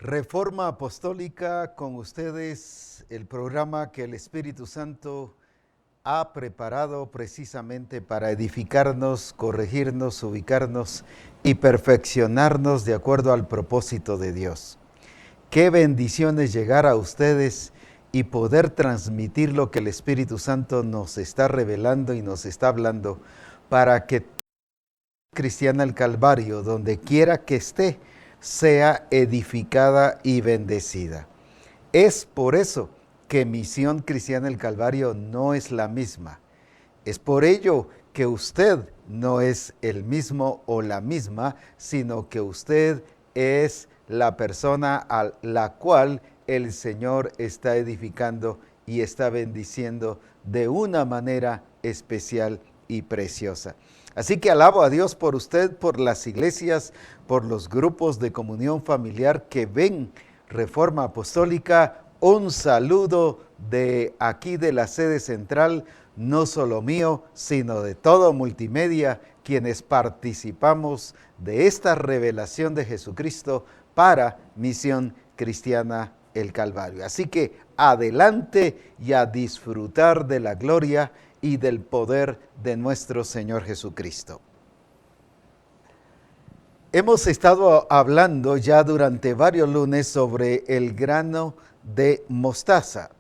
Reforma Apostólica, con ustedes el programa que el Espíritu Santo ha preparado precisamente para edificarnos, corregirnos, ubicarnos y perfeccionarnos de acuerdo al propósito de Dios. Qué bendiciones llegar a ustedes y poder transmitir lo que el Espíritu Santo nos está revelando y nos está hablando para que Cristiana del Calvario, donde quiera que esté, sea edificada y bendecida. Es por eso que Misión Cristiana del Calvario no es la misma. Es por ello que usted no es el mismo o la misma, sino que usted es la persona a la cual el Señor está edificando y está bendiciendo de una manera especial y preciosa. Así que alabo a Dios por usted, por las iglesias, por los grupos de comunión familiar que ven Reforma Apostólica. Un saludo de aquí de la sede central, no solo mío, sino de todo Multimedia, quienes participamos de esta revelación de Jesucristo para Misión Cristiana el Calvario. Así que adelante y a disfrutar de la gloria y del poder de nuestro Señor Jesucristo. Hemos estado hablando ya durante varios lunes sobre el grano de mostaza.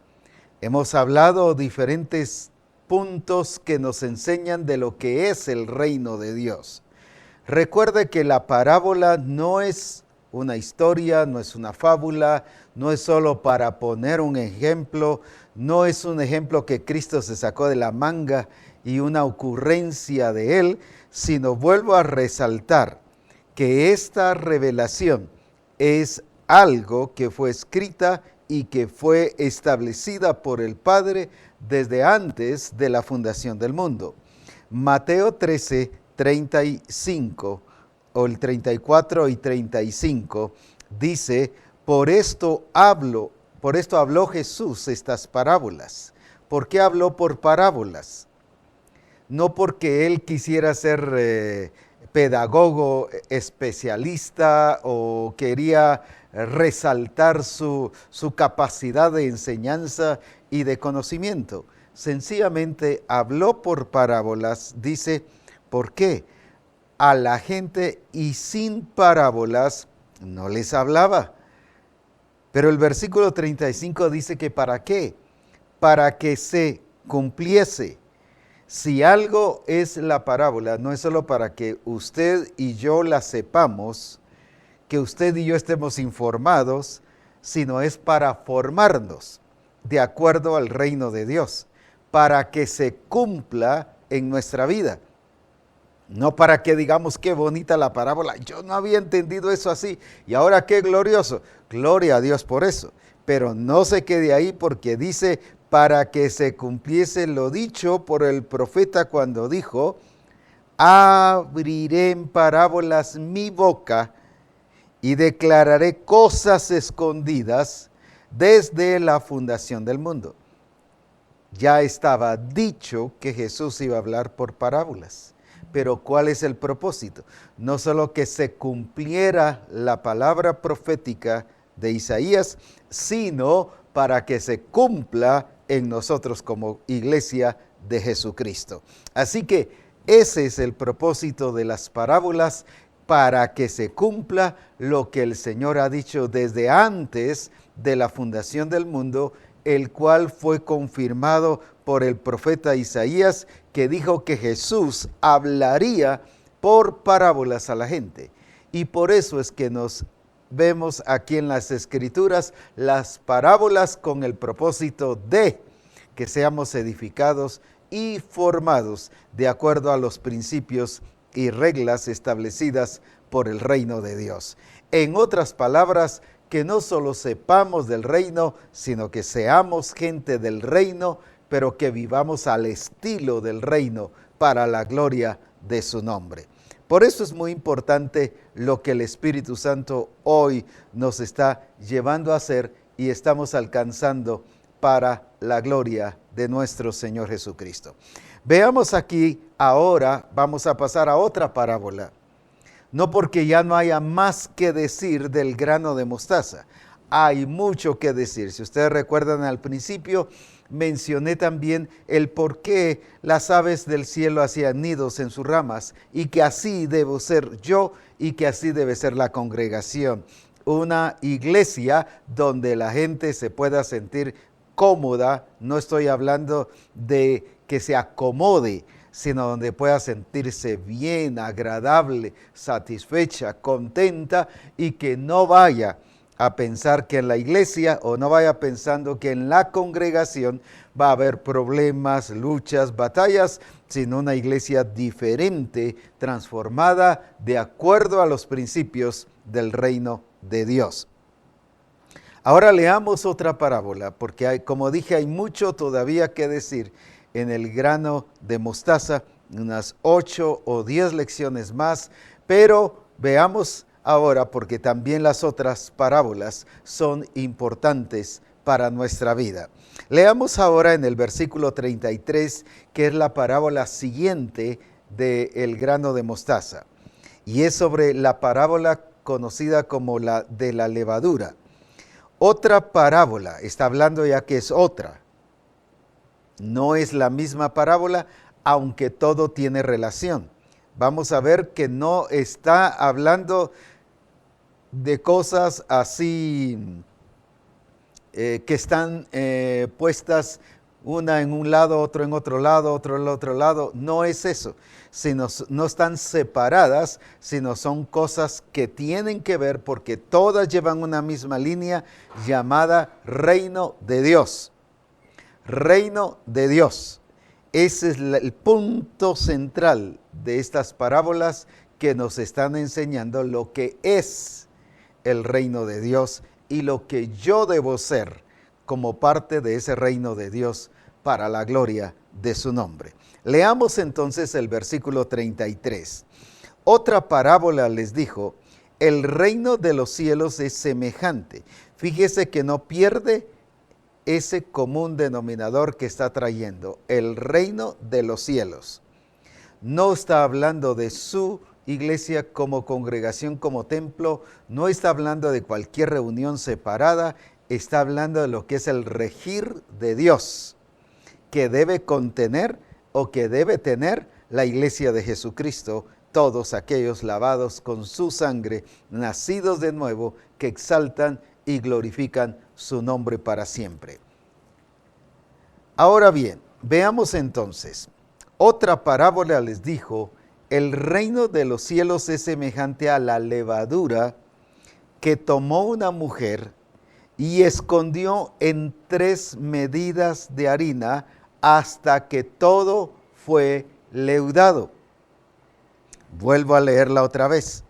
Hemos hablado diferentes puntos que nos enseñan de lo que es el reino de Dios. Recuerde que la parábola no es una historia, no es una fábula, no es solo para poner un ejemplo, no es un ejemplo que Cristo se sacó de la manga y una ocurrencia de él, sino vuelvo a resaltar que esta revelación es algo que fue escrita y que fue establecida por el Padre desde antes de la fundación del mundo. Mateo 13, 35 o el 34 y 35 dice: por esto habló Jesús estas parábolas. ¿Por qué habló por parábolas? No porque él quisiera ser pedagogo especialista o quería resaltar su capacidad de enseñanza y de conocimiento. Sencillamente habló por parábolas, dice, ¿por qué? A la gente y sin parábolas no les hablaba. Pero el versículo 35 dice que ¿para qué? Para que se cumpliese. Si algo es la parábola, no es solo para que usted y yo la sepamos, que usted y yo estemos informados, sino es para formarnos de acuerdo al reino de Dios, para que se cumpla en nuestra vida. No para que digamos qué bonita la parábola, yo no había entendido eso así, y ahora qué glorioso, gloria a Dios por eso, pero no se quede ahí porque dice para que se cumpliese lo dicho por el profeta cuando dijo: abriré en parábolas mi boca y declararé cosas escondidas desde la fundación del mundo. Ya estaba dicho que Jesús iba a hablar por parábolas. Pero ¿cuál es el propósito? No solo que se cumpliera la palabra profética de Isaías, sino para que se cumpla en nosotros como iglesia de Jesucristo. Así que ese es el propósito de las parábolas, para que se cumpla lo que el Señor ha dicho desde antes de la fundación del mundo, el cual fue confirmado por el profeta Isaías, que dijo que Jesús hablaría por parábolas a la gente. Y por eso es que nos vemos aquí en las Escrituras las parábolas con el propósito de que seamos edificados y formados de acuerdo a los principios y reglas establecidas por el reino de Dios. En otras palabras, que no solo sepamos del reino, sino que seamos gente del reino, pero que vivamos al estilo del reino para la gloria de su nombre. Por eso es muy importante lo que el Espíritu Santo hoy nos está llevando a hacer y estamos alcanzando para la gloria de nuestro Señor Jesucristo. Veamos aquí ahora, vamos a pasar a otra parábola, No porque ya no haya más que decir del grano de mostaza. Hay mucho que decir. Si ustedes recuerdan al principio, mencioné también el por qué las aves del cielo hacían nidos en sus ramas y que así debo ser yo y que así debe ser la congregación. Una iglesia donde la gente se pueda sentir cómoda, no estoy hablando de que se acomode, sino donde pueda sentirse bien, agradable, satisfecha, contenta y que no vaya a pensar que en la iglesia o no vaya pensando que en la congregación va a haber problemas, luchas, batallas, sino una iglesia diferente, transformada de acuerdo a los principios del reino de Dios. Ahora leamos otra parábola, porque como dije, hay mucho todavía que decir en el grano de mostaza, unas 8 o 10 lecciones más, pero veamos ahora, porque también las otras parábolas son importantes para nuestra vida. Leamos ahora en el versículo 33, que es la parábola siguiente del grano de mostaza, y es sobre la parábola conocida como la de la levadura. Otra parábola, está hablando ya que es otra. No es la misma parábola, aunque todo tiene relación. Vamos a ver que no está hablando de cosas así que están puestas una en un lado, otro en otro lado, otro en otro lado. No es eso, sino no están separadas, sino son cosas que tienen que ver porque todas llevan una misma línea llamada reino de Dios. Reino de Dios. Ese es el punto central de estas parábolas que nos están enseñando lo que es el reino de Dios y lo que yo debo ser como parte de ese reino de Dios para la gloria de su nombre. Leamos entonces el versículo 33. Otra parábola les dijo, el reino de los cielos es semejante. Fíjese que no pierde ese común denominador que está trayendo, el reino de los cielos. No está hablando de su iglesia como congregación, como templo, no está hablando de cualquier reunión separada, está hablando de lo que es el regir de Dios, que debe contener o que debe tener la iglesia de Jesucristo, todos aquellos lavados con su sangre, nacidos de nuevo, que exaltan y glorifican su nombre para siempre. Ahora bien, veamos entonces, otra parábola les dijo, el reino de los cielos es semejante a la levadura que tomó una mujer y escondió en 3 medidas de harina hasta que todo fue leudado. Vuelvo a leerla otra vez.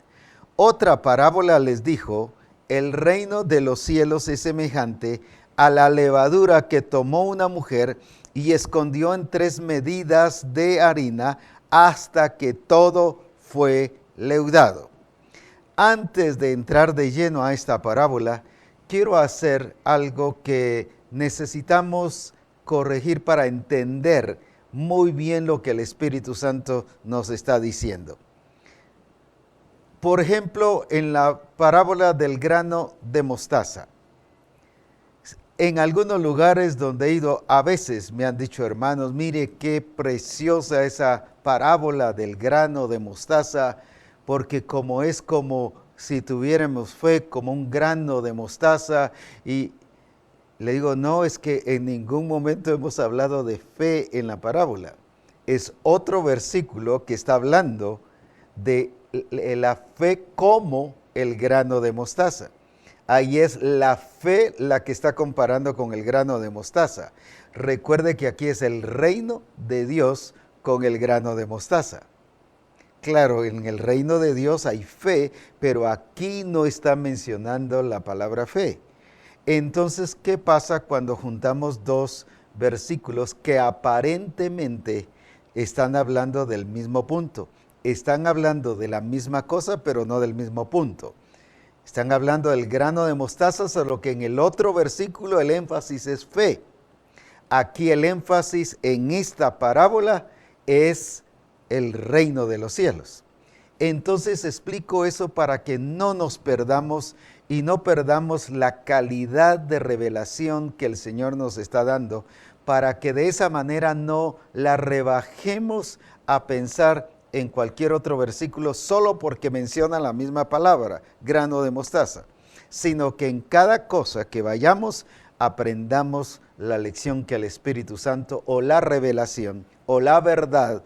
Otra parábola les dijo, el reino de los cielos es semejante a la levadura que tomó una mujer y escondió en 3 medidas de harina hasta que todo fue leudado. Antes de entrar de lleno a esta parábola, quiero hacer algo que necesitamos corregir para entender muy bien lo que el Espíritu Santo nos está diciendo. Por ejemplo, en la parábola del grano de mostaza. En algunos lugares donde he ido, a veces me han dicho, hermanos, mire qué preciosa esa parábola del grano de mostaza, porque como es como si tuviéramos fe, como un grano de mostaza. Y le digo, no, es que en ningún momento hemos hablado de fe en la parábola. Es otro versículo que está hablando de la fe como el grano de mostaza. Ahí es la fe la que está comparando con el grano de mostaza. Recuerde que aquí es el reino de Dios con el grano de mostaza. Claro, en el reino de Dios hay fe, pero aquí no está mencionando la palabra fe. Entonces, ¿qué pasa cuando juntamos 2 versículos que aparentemente están hablando del mismo punto? Están hablando de la misma cosa, pero no del mismo punto. Están hablando del grano de mostaza, solo que en el otro versículo el énfasis es fe. Aquí el énfasis en esta parábola es el reino de los cielos. Entonces explico eso para que no nos perdamos y no perdamos la calidad de revelación que el Señor nos está dando, para que de esa manera no la rebajemos a pensar en cualquier otro versículo solo porque menciona la misma palabra, grano de mostaza, sino que en cada cosa que vayamos aprendamos la lección que el Espíritu Santo, o la revelación o la verdad,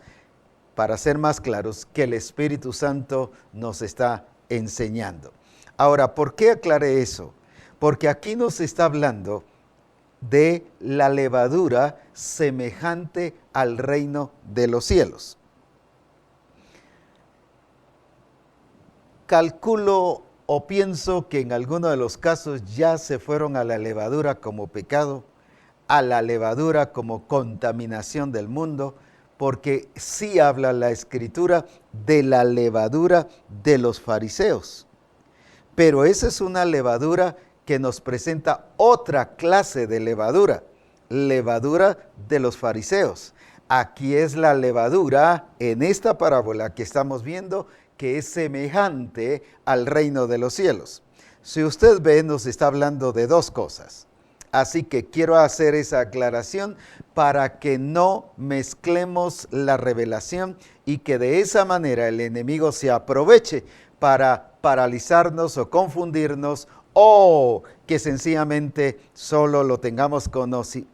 para ser más claros, que el Espíritu Santo nos está enseñando. Ahora, ¿por qué aclaré eso? Porque aquí nos está hablando de la levadura semejante al reino de los cielos. Calculo o pienso que en alguno de los casos ya se fueron a la levadura como pecado, a la levadura como contaminación del mundo, porque sí habla la Escritura de la levadura de los fariseos. Pero esa es una levadura que nos presenta otra clase de levadura, levadura de los fariseos. Aquí es la levadura en esta parábola que estamos viendo, que es semejante al reino de los cielos. Si usted ve, nos está hablando de dos cosas. Así que quiero hacer esa aclaración para que no mezclemos la revelación y que de esa manera el enemigo se aproveche para paralizarnos o confundirnos, o que sencillamente solo lo tengamos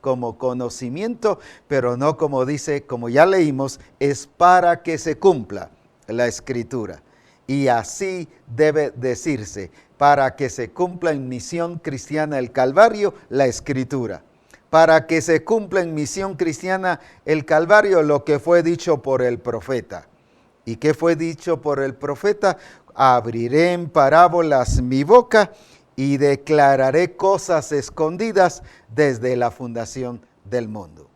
como conocimiento, pero no como dice, como ya leímos, es para que se cumpla la Escritura. Y así debe decirse, para que se cumpla en Misión Cristiana el Calvario, la Escritura. Para que se cumpla en Misión Cristiana el Calvario lo que fue dicho por el profeta. ¿Y qué fue dicho por el profeta? Abriré en parábolas mi boca y declararé cosas escondidas desde la fundación del mundo.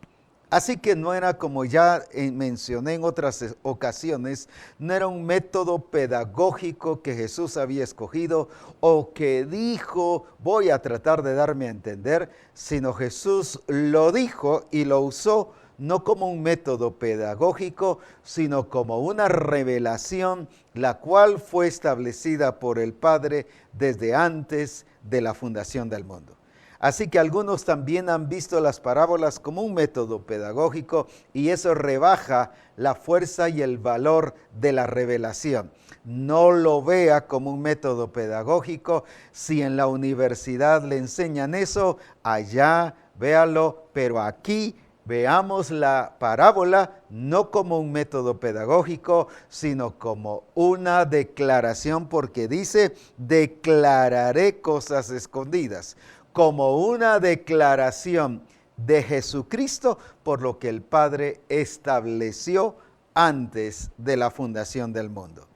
Así que no era, como ya mencioné en otras ocasiones, no era un método pedagógico que Jesús había escogido o que dijo, voy a tratar de darme a entender, sino Jesús lo dijo y lo usó no como un método pedagógico, sino como una revelación, la cual fue establecida por el Padre desde antes de la fundación del mundo. Así que algunos también han visto las parábolas como un método pedagógico, y eso rebaja la fuerza y el valor de la revelación. No lo vea como un método pedagógico. Si en la universidad le enseñan eso, allá véalo, pero aquí veamos la parábola no como un método pedagógico, sino como una declaración, porque dice, declararé cosas escondidas, como una declaración de Jesucristo por lo que el Padre estableció antes de la fundación del mundo.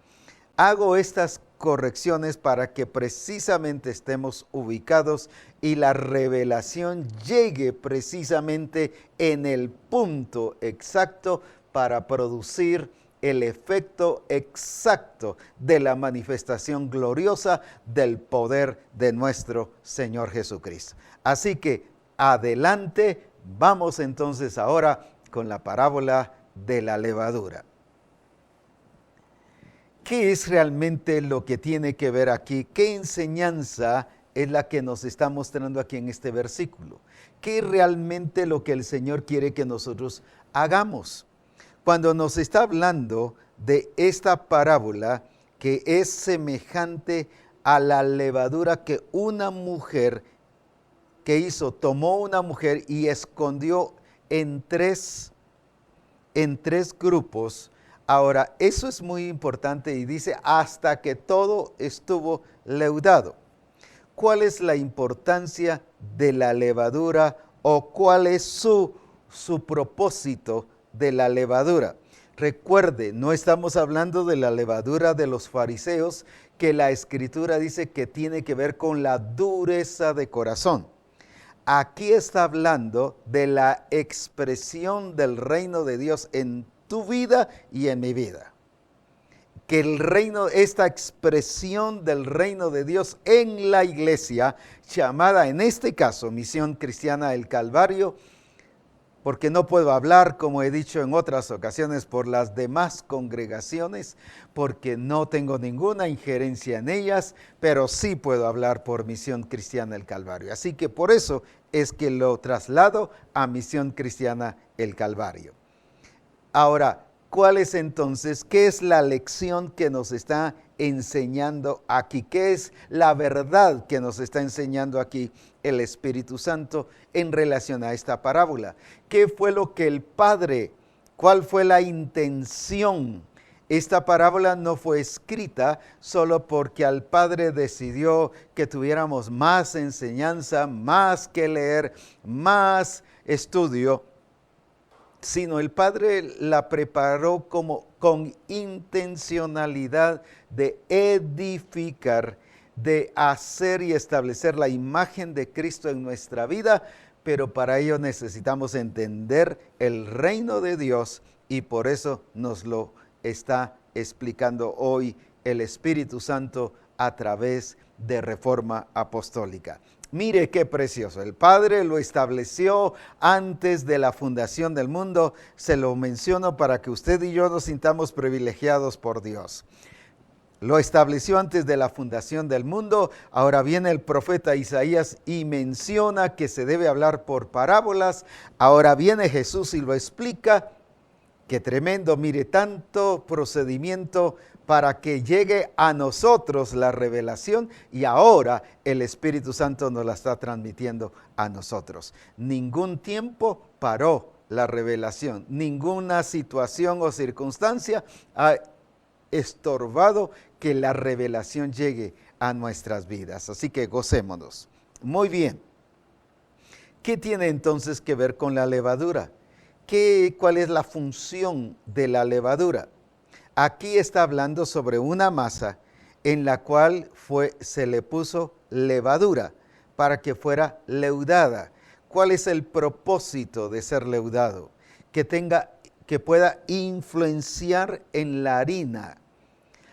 Hago estas correcciones para que precisamente estemos ubicados y la revelación llegue precisamente en el punto exacto para producir el efecto exacto de la manifestación gloriosa del poder de nuestro Señor Jesucristo. Así que adelante, vamos entonces ahora con la parábola de la levadura. ¿Qué es realmente lo que tiene que ver aquí? ¿Qué enseñanza es la que nos está mostrando aquí en este versículo? ¿Qué es realmente lo que el Señor quiere que nosotros hagamos? Cuando nos está hablando de esta parábola que es semejante a la levadura que una mujer que hizo, tomó una mujer y escondió en tres grupos. Ahora, eso es muy importante y dice hasta que todo estuvo leudado. ¿Cuál es la importancia de la levadura o cuál es su propósito de la levadura? Recuerde, no estamos hablando de la levadura de los fariseos, que la Escritura dice que tiene que ver con la dureza de corazón. Aquí está hablando de la expresión del reino de Dios en tu vida y en mi vida. Que el reino, esta expresión del reino de Dios en la iglesia, llamada en este caso Misión Cristiana del Calvario, porque no puedo hablar, como he dicho en otras ocasiones, por las demás congregaciones, porque no tengo ninguna injerencia en ellas, pero sí puedo hablar por Misión Cristiana El Calvario. Así que por eso es que lo traslado a Misión Cristiana El Calvario. Ahora, ¿cuál es entonces? ¿Qué es la lección que nos está enseñando aquí? ¿Qué es la verdad que nos está enseñando aquí el Espíritu Santo en relación a esta parábola? ¿Qué fue lo que el Padre, cuál fue la intención? Esta parábola no fue escrita solo porque al Padre decidió que tuviéramos más enseñanza, más que leer, más estudio, sino el Padre la preparó con intencionalidad de edificar, de hacer y establecer la imagen de Cristo en nuestra vida, pero para ello necesitamos entender el reino de Dios y por eso nos lo está explicando hoy el Espíritu Santo a través de Reforma Apostólica. Mire qué precioso, el Padre lo estableció antes de la fundación del mundo, se lo menciono para que usted y yo nos sintamos privilegiados por Dios. Lo estableció antes de la fundación del mundo. Ahora viene el profeta Isaías y menciona que se debe hablar por parábolas. Ahora viene Jesús y lo explica. Qué tremendo, mire, tanto procedimiento para que llegue a nosotros la revelación y ahora el Espíritu Santo nos la está transmitiendo a nosotros. Ningún tiempo paró la revelación, ninguna situación o circunstancia ha estorbado que la revelación llegue a nuestras vidas. Así que gocémonos. Muy bien. ¿Qué tiene entonces que ver con la levadura? ¿Cuál es la función de la levadura? Aquí está hablando sobre una masa en la cual se le puso levadura para que fuera leudada. ¿Cuál es el propósito de ser leudado? Que pueda influenciar en la harina.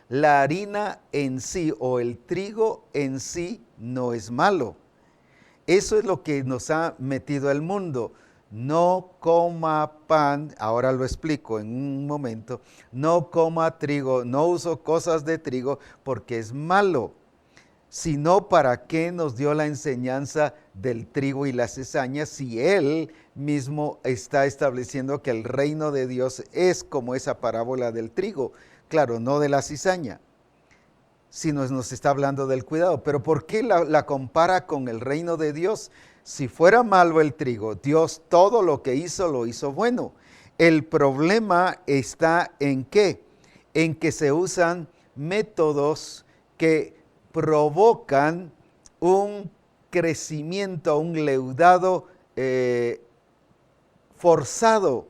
La harina en sí o el trigo en sí no es malo. Eso es lo que nos ha metido el mundo. No coma pan, ahora lo explico en un momento, no coma trigo, no uso cosas de trigo porque es malo, sino para qué nos dio la enseñanza del trigo y la cizaña si Él mismo está estableciendo que el reino de Dios es como esa parábola del trigo, claro, no de la cizaña, sino nos está hablando del cuidado. Pero ¿por qué la compara con el reino de Dios? Si fuera malo el trigo, Dios todo lo que hizo, lo hizo bueno. El problema está en ¿qué? En que se usan métodos que provocan un crecimiento, un leudado forzado.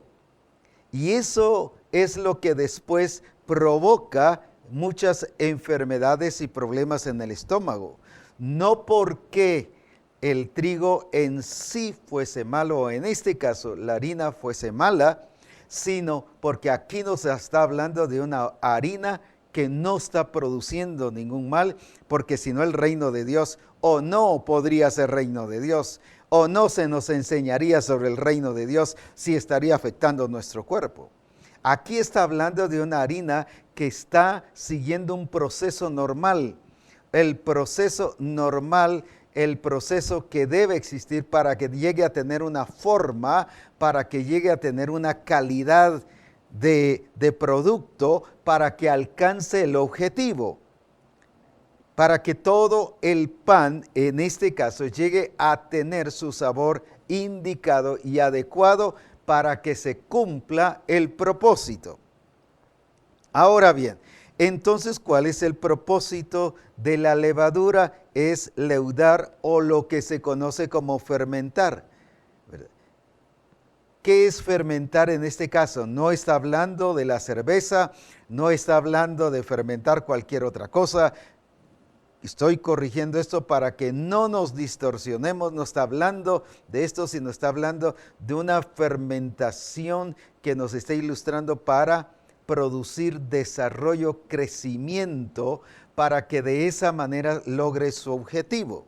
Y eso es lo que después provoca muchas enfermedades y problemas en el estómago. No porque el trigo en sí fuese malo, o en este caso la harina fuese mala, sino porque aquí nos está hablando de una harina que no está produciendo ningún mal, porque si no el reino de Dios o no podría ser reino de Dios, o no se nos enseñaría sobre el reino de Dios si estaría afectando nuestro cuerpo. Aquí está hablando de una harina que está siguiendo un proceso normal, el proceso normal, el proceso que debe existir para que llegue a tener una forma, para que llegue a tener una calidad de producto, para que alcance el objetivo, para que todo el pan, en este caso, llegue a tener su sabor indicado y adecuado para que se cumpla el propósito. Ahora bien, entonces, ¿cuál es el propósito de la levadura? Es leudar o lo que se conoce como fermentar. ¿Qué es fermentar en este caso? No está hablando de la cerveza, no está hablando de fermentar cualquier otra cosa. Estoy corrigiendo esto para que no nos distorsionemos, no está hablando de esto, sino está hablando de una fermentación que nos está ilustrando para producir desarrollo, crecimiento, para que de esa manera logre su objetivo.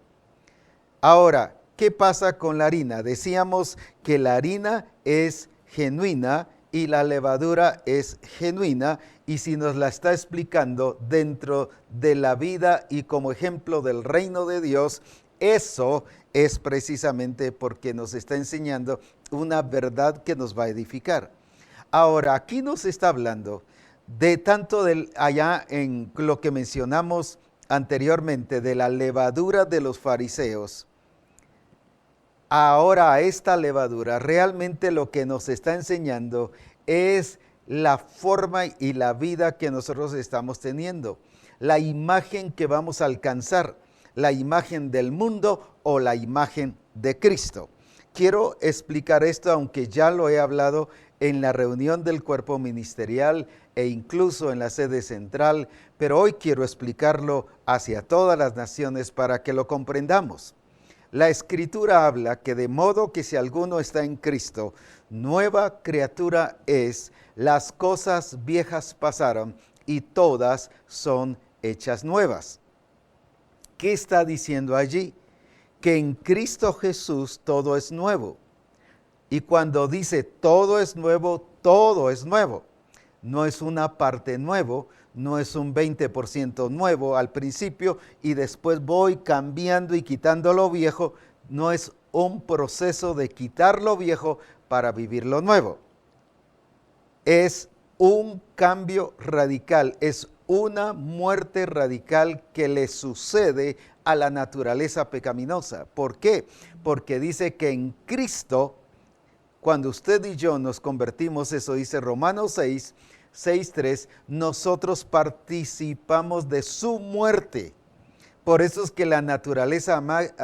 Ahora, ¿Qué pasa con la harina? Decíamos que la harina es genuina y la levadura es genuina, y si nos la está explicando dentro de la vida y como ejemplo del reino de Dios, eso es precisamente porque nos está enseñando una verdad que nos va a edificar. Ahora, aquí nos está hablando de tanto allá en lo que mencionamos anteriormente, de la levadura de los fariseos. Ahora a esta levadura realmente lo que nos está enseñando es la forma y la vida que nosotros estamos teniendo, la imagen que vamos a alcanzar, la imagen del mundo o la imagen de Cristo. Quiero explicar esto, aunque ya lo he hablado en la reunión del cuerpo ministerial e incluso en la sede central, pero hoy quiero explicarlo hacia todas las naciones para que lo comprendamos. La Escritura habla que de modo que si alguno está en Cristo, nueva criatura es, las cosas viejas pasaron y todas son hechas nuevas. ¿Qué está diciendo allí? Que en Cristo Jesús todo es nuevo. Y cuando dice todo es nuevo, todo es nuevo. No es una parte nuevo, no es un 20% nuevo al principio y después voy cambiando y quitando lo viejo. No es un proceso de quitar lo viejo para vivir lo nuevo. Es un cambio radical, es una muerte radical que le sucede a la naturaleza pecaminosa. ¿Por qué? Porque dice que en Cristo, cuando usted y yo nos convertimos, eso dice Romanos 6:3, nosotros participamos de su muerte. Por eso es que la naturaleza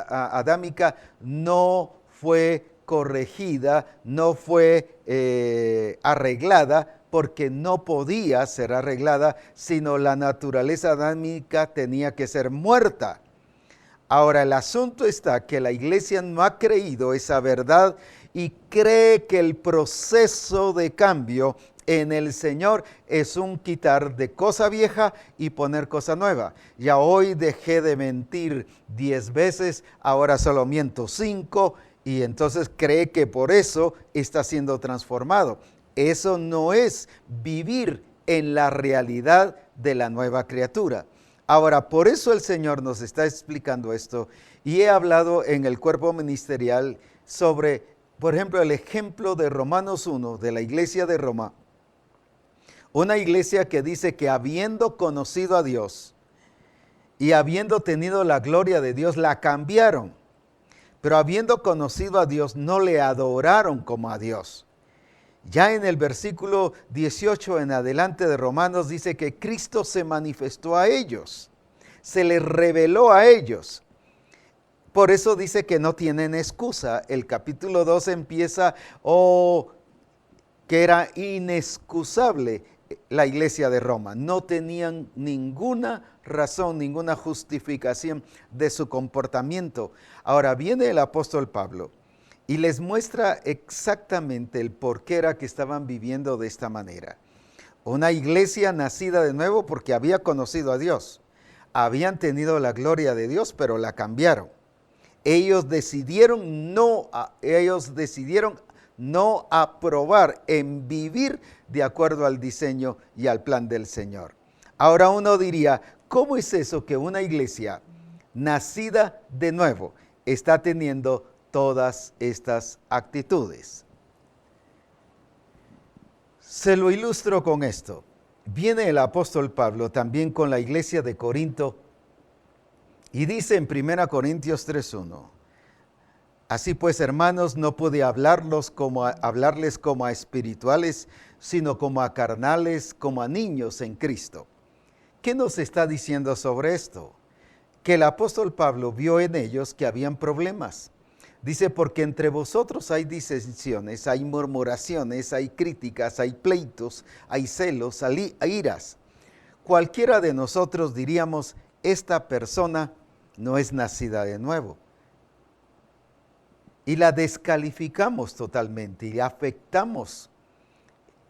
adámica no fue corregida, no fue arreglada, porque no podía ser arreglada, sino la naturaleza adámica tenía que ser muerta. Ahora, el asunto está que la iglesia no ha creído esa verdad y cree que el proceso de cambio en el Señor es un quitar de cosa vieja y poner cosa nueva. Ya hoy dejé de mentir 10 veces, ahora solo miento 5, y entonces cree que por eso está siendo transformado. Eso no es vivir en la realidad de la nueva criatura. Ahora, por eso el Señor nos está explicando esto, y he hablado en el cuerpo ministerial sobre, por ejemplo, el ejemplo de Romanos 1, de la iglesia de Roma. Una iglesia que dice que habiendo conocido a Dios y habiendo tenido la gloria de Dios, la cambiaron. Pero habiendo conocido a Dios, no le adoraron como a Dios. Ya en el versículo 18 en adelante de Romanos dice que Cristo se manifestó a ellos, se les reveló a ellos. Por eso dice que no tienen excusa. El capítulo 2 empieza, que era inexcusable la iglesia de Roma. No tenían ninguna razón, ninguna justificación de su comportamiento. Ahora viene el apóstol Pablo y les muestra exactamente el por qué era que estaban viviendo de esta manera. Una iglesia nacida de nuevo porque había conocido a Dios. Habían tenido la gloria de Dios, pero la cambiaron. Ellos decidieron no aprobar en vivir de acuerdo al diseño y al plan del Señor. Ahora uno diría, ¿cómo es eso que una iglesia nacida de nuevo está teniendo todas estas actitudes? Se lo ilustro con esto. Viene el apóstol Pablo también con la iglesia de Corinto y dice en 1 Corintios 3:1, así pues, hermanos, no pude hablarles como a espirituales, sino como a carnales, como a niños en Cristo. ¿Qué nos está diciendo sobre esto? Que el apóstol Pablo vio en ellos que habían problemas. Dice, porque entre vosotros hay disensiones, hay murmuraciones, hay críticas, hay pleitos, hay celos, hay iras. Cualquiera de nosotros diríamos, esta persona no es nacida de nuevo. Y la descalificamos totalmente y la afectamos.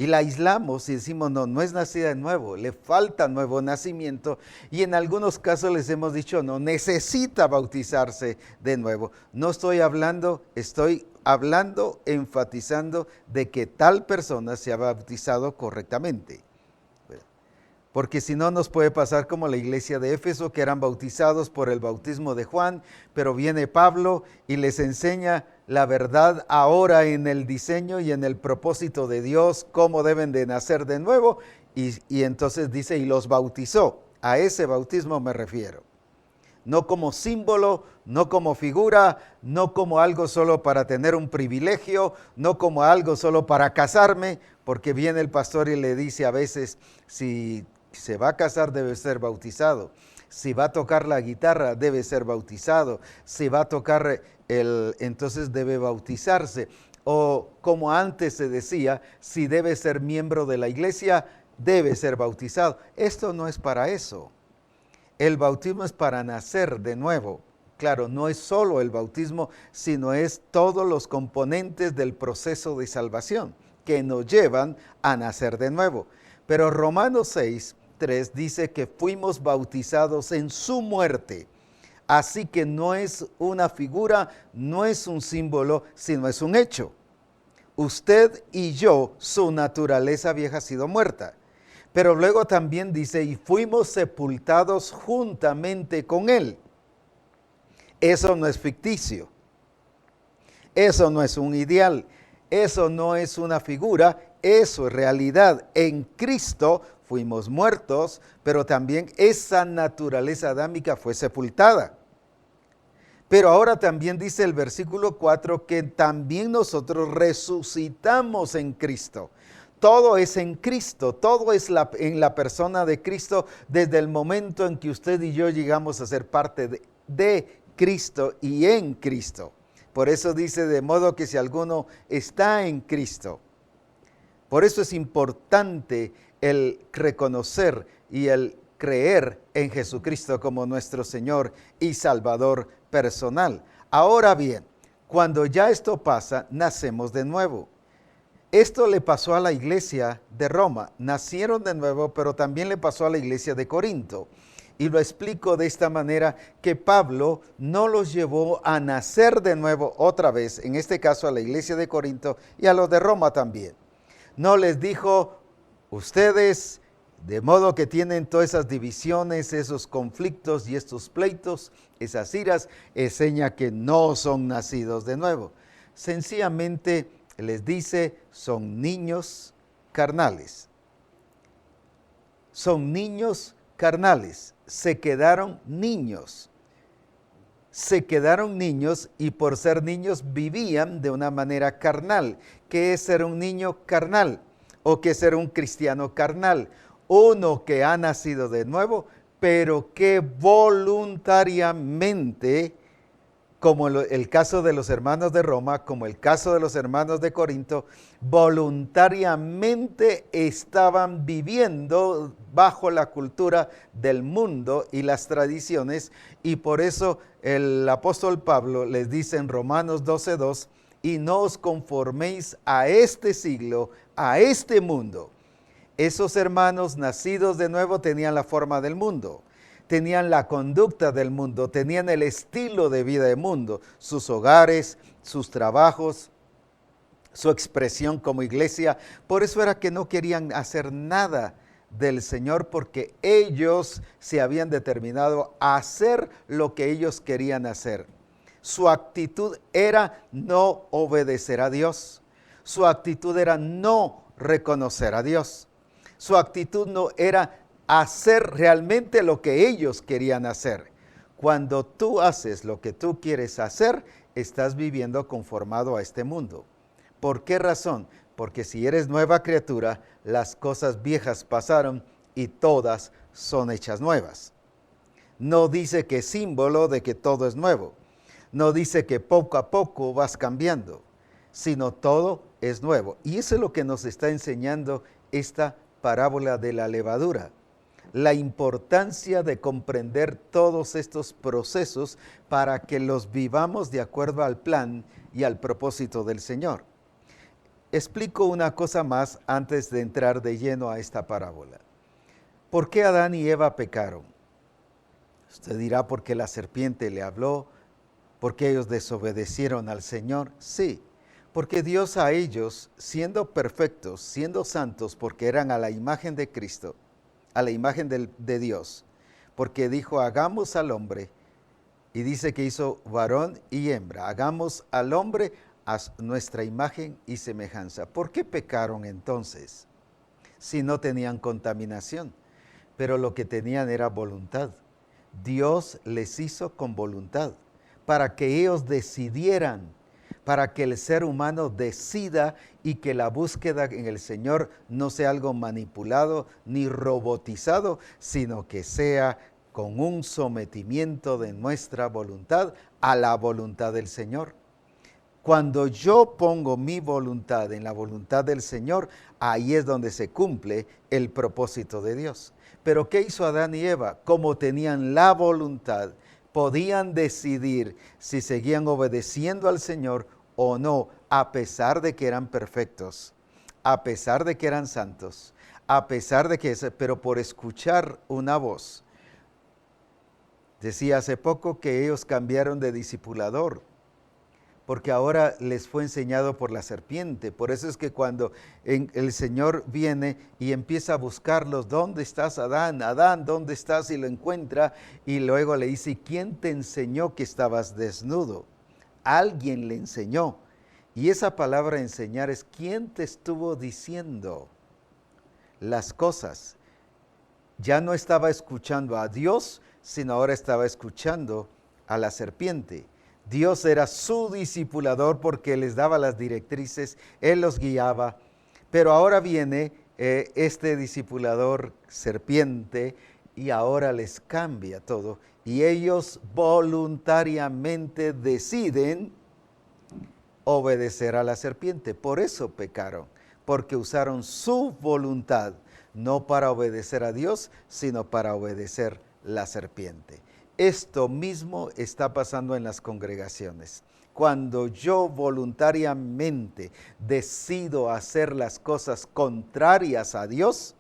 y la aislamos y decimos, no, no es nacida de nuevo, le falta nuevo nacimiento, y en algunos casos les hemos dicho, no, necesita bautizarse de nuevo. No estoy hablando, enfatizando de que tal persona se ha bautizado correctamente. Porque si no nos puede pasar como la iglesia de Éfeso, que eran bautizados por el bautismo de Juan, pero viene Pablo y les enseña la verdad ahora en el diseño y en el propósito de Dios, cómo deben de nacer de nuevo, y entonces dice, y los bautizó. A ese bautismo me refiero. No como símbolo, no como figura, no como algo solo para tener un privilegio, no como algo solo para casarme, porque viene el pastor y le dice a veces, si se va a casar debe ser bautizado, si va a tocar la guitarra debe ser bautizado, si va a tocar entonces debe bautizarse, o como antes se decía, si debe ser miembro de la iglesia debe ser bautizado. Esto no es para eso. El bautismo es para nacer de nuevo. Claro, no es solo el bautismo, sino es todos los componentes del proceso de salvación que nos llevan a nacer de nuevo. Pero Romanos 6:3 dice que fuimos bautizados en su muerte. Así que no es una figura, no es un símbolo, sino es un hecho. Usted y yo, su naturaleza vieja ha sido muerta. Pero luego también dice, y fuimos sepultados juntamente con Él. Eso no es ficticio. Eso no es un ideal. Eso no es una figura. Eso es realidad. En Cristo fuimos muertos, pero también esa naturaleza adámica fue sepultada. Pero ahora también dice el versículo 4 que también nosotros resucitamos en Cristo. Todo es en Cristo, todo es en la persona de Cristo desde el momento en que usted y yo llegamos a ser parte de Cristo y en Cristo. Por eso dice, de modo que si alguno está en Cristo. Por eso es importante el reconocer y el creer en Jesucristo como nuestro Señor y Salvador personal. Ahora bien, cuando ya esto pasa, nacemos de nuevo. Esto le pasó a la iglesia de Roma. Nacieron de nuevo, pero también le pasó a la iglesia de Corinto. Y lo explico de esta manera, que Pablo no los llevó a nacer de nuevo otra vez, en este caso a la iglesia de Corinto y a los de Roma también. No les dijo, ustedes, de modo que tienen todas esas divisiones, esos conflictos y estos pleitos, esas iras, es seña que no son nacidos de nuevo. Sencillamente les dice, son niños carnales. Son niños carnales. Se quedaron niños. Se quedaron niños y por ser niños vivían de una manera carnal. ¿Qué es ser un niño carnal? ¿O qué es ser un cristiano carnal? Uno que ha nacido de nuevo, pero que voluntariamente, como el caso de los hermanos de Roma, como el caso de los hermanos de Corinto, voluntariamente estaban viviendo bajo la cultura del mundo y las tradiciones, y por eso el apóstol Pablo les dice en Romanos 12:2, y no os conforméis a este siglo, a este mundo. Esos hermanos nacidos de nuevo tenían la forma del mundo. Tenían la conducta del mundo, tenían el estilo de vida del mundo, sus hogares, sus trabajos, su expresión como iglesia. Por eso era que no querían hacer nada del Señor, porque ellos se habían determinado a hacer lo que ellos querían hacer. Su actitud era no obedecer a Dios. Su actitud era no reconocer a Dios. Su actitud no era hacer realmente lo que ellos querían hacer. Cuando tú haces lo que tú quieres hacer, estás viviendo conformado a este mundo. ¿Por qué razón? Porque si eres nueva criatura, las cosas viejas pasaron y todas son hechas nuevas. No dice que es símbolo de que todo es nuevo. No dice que poco a poco vas cambiando, sino todo es nuevo. Y eso es lo que nos está enseñando esta parábola de la levadura. La importancia de comprender todos estos procesos para que los vivamos de acuerdo al plan y al propósito del Señor. explico una cosa más antes de entrar de lleno a esta parábola. ¿Por qué Adán y Eva pecaron? Usted dirá, porque la serpiente le habló, porque ellos desobedecieron al Señor. Sí, porque Dios a ellos, siendo perfectos, siendo santos, porque eran a la imagen de Cristo, a la imagen de Dios, porque dijo, hagamos al hombre, y dice que hizo varón y hembra, hagamos al hombre a nuestra imagen y semejanza. ¿Por qué pecaron entonces? Si no tenían contaminación, pero lo que tenían era voluntad. Dios les hizo con voluntad, para que ellos decidieran, para que el ser humano decida y que la búsqueda en el Señor no sea algo manipulado ni robotizado, sino que sea con un sometimiento de nuestra voluntad a la voluntad del Señor. Cuando yo pongo mi voluntad en la voluntad del Señor, ahí es donde se cumple el propósito de Dios. Pero ¿qué hizo Adán y Eva? Como tenían la voluntad, podían decidir si seguían obedeciendo al Señor o no, a pesar de que eran perfectos, a pesar de que eran santos, a pesar de que, pero por escuchar una voz. Decía hace poco que ellos cambiaron de discipulador, porque ahora les fue enseñado por la serpiente. Por eso es que cuando el Señor viene y empieza a buscarlos, ¿dónde estás, Adán? Adán, ¿dónde estás? Y lo encuentra y luego le dice, ¿quién te enseñó que estabas desnudo? Alguien le enseñó. Y esa palabra enseñar es, ¿quién te estuvo diciendo las cosas? Ya no estaba escuchando a Dios, sino ahora estaba escuchando a la serpiente. Dios era su discipulador porque les daba las directrices, Él los guiaba, pero ahora viene este discipulador serpiente y ahora les cambia todo y ellos voluntariamente deciden obedecer a la serpiente. Por eso pecaron, porque usaron su voluntad, no para obedecer a Dios, sino para obedecer la serpiente. Esto mismo está pasando en las congregaciones. Cuando yo voluntariamente decido hacer las cosas contrarias a Dios,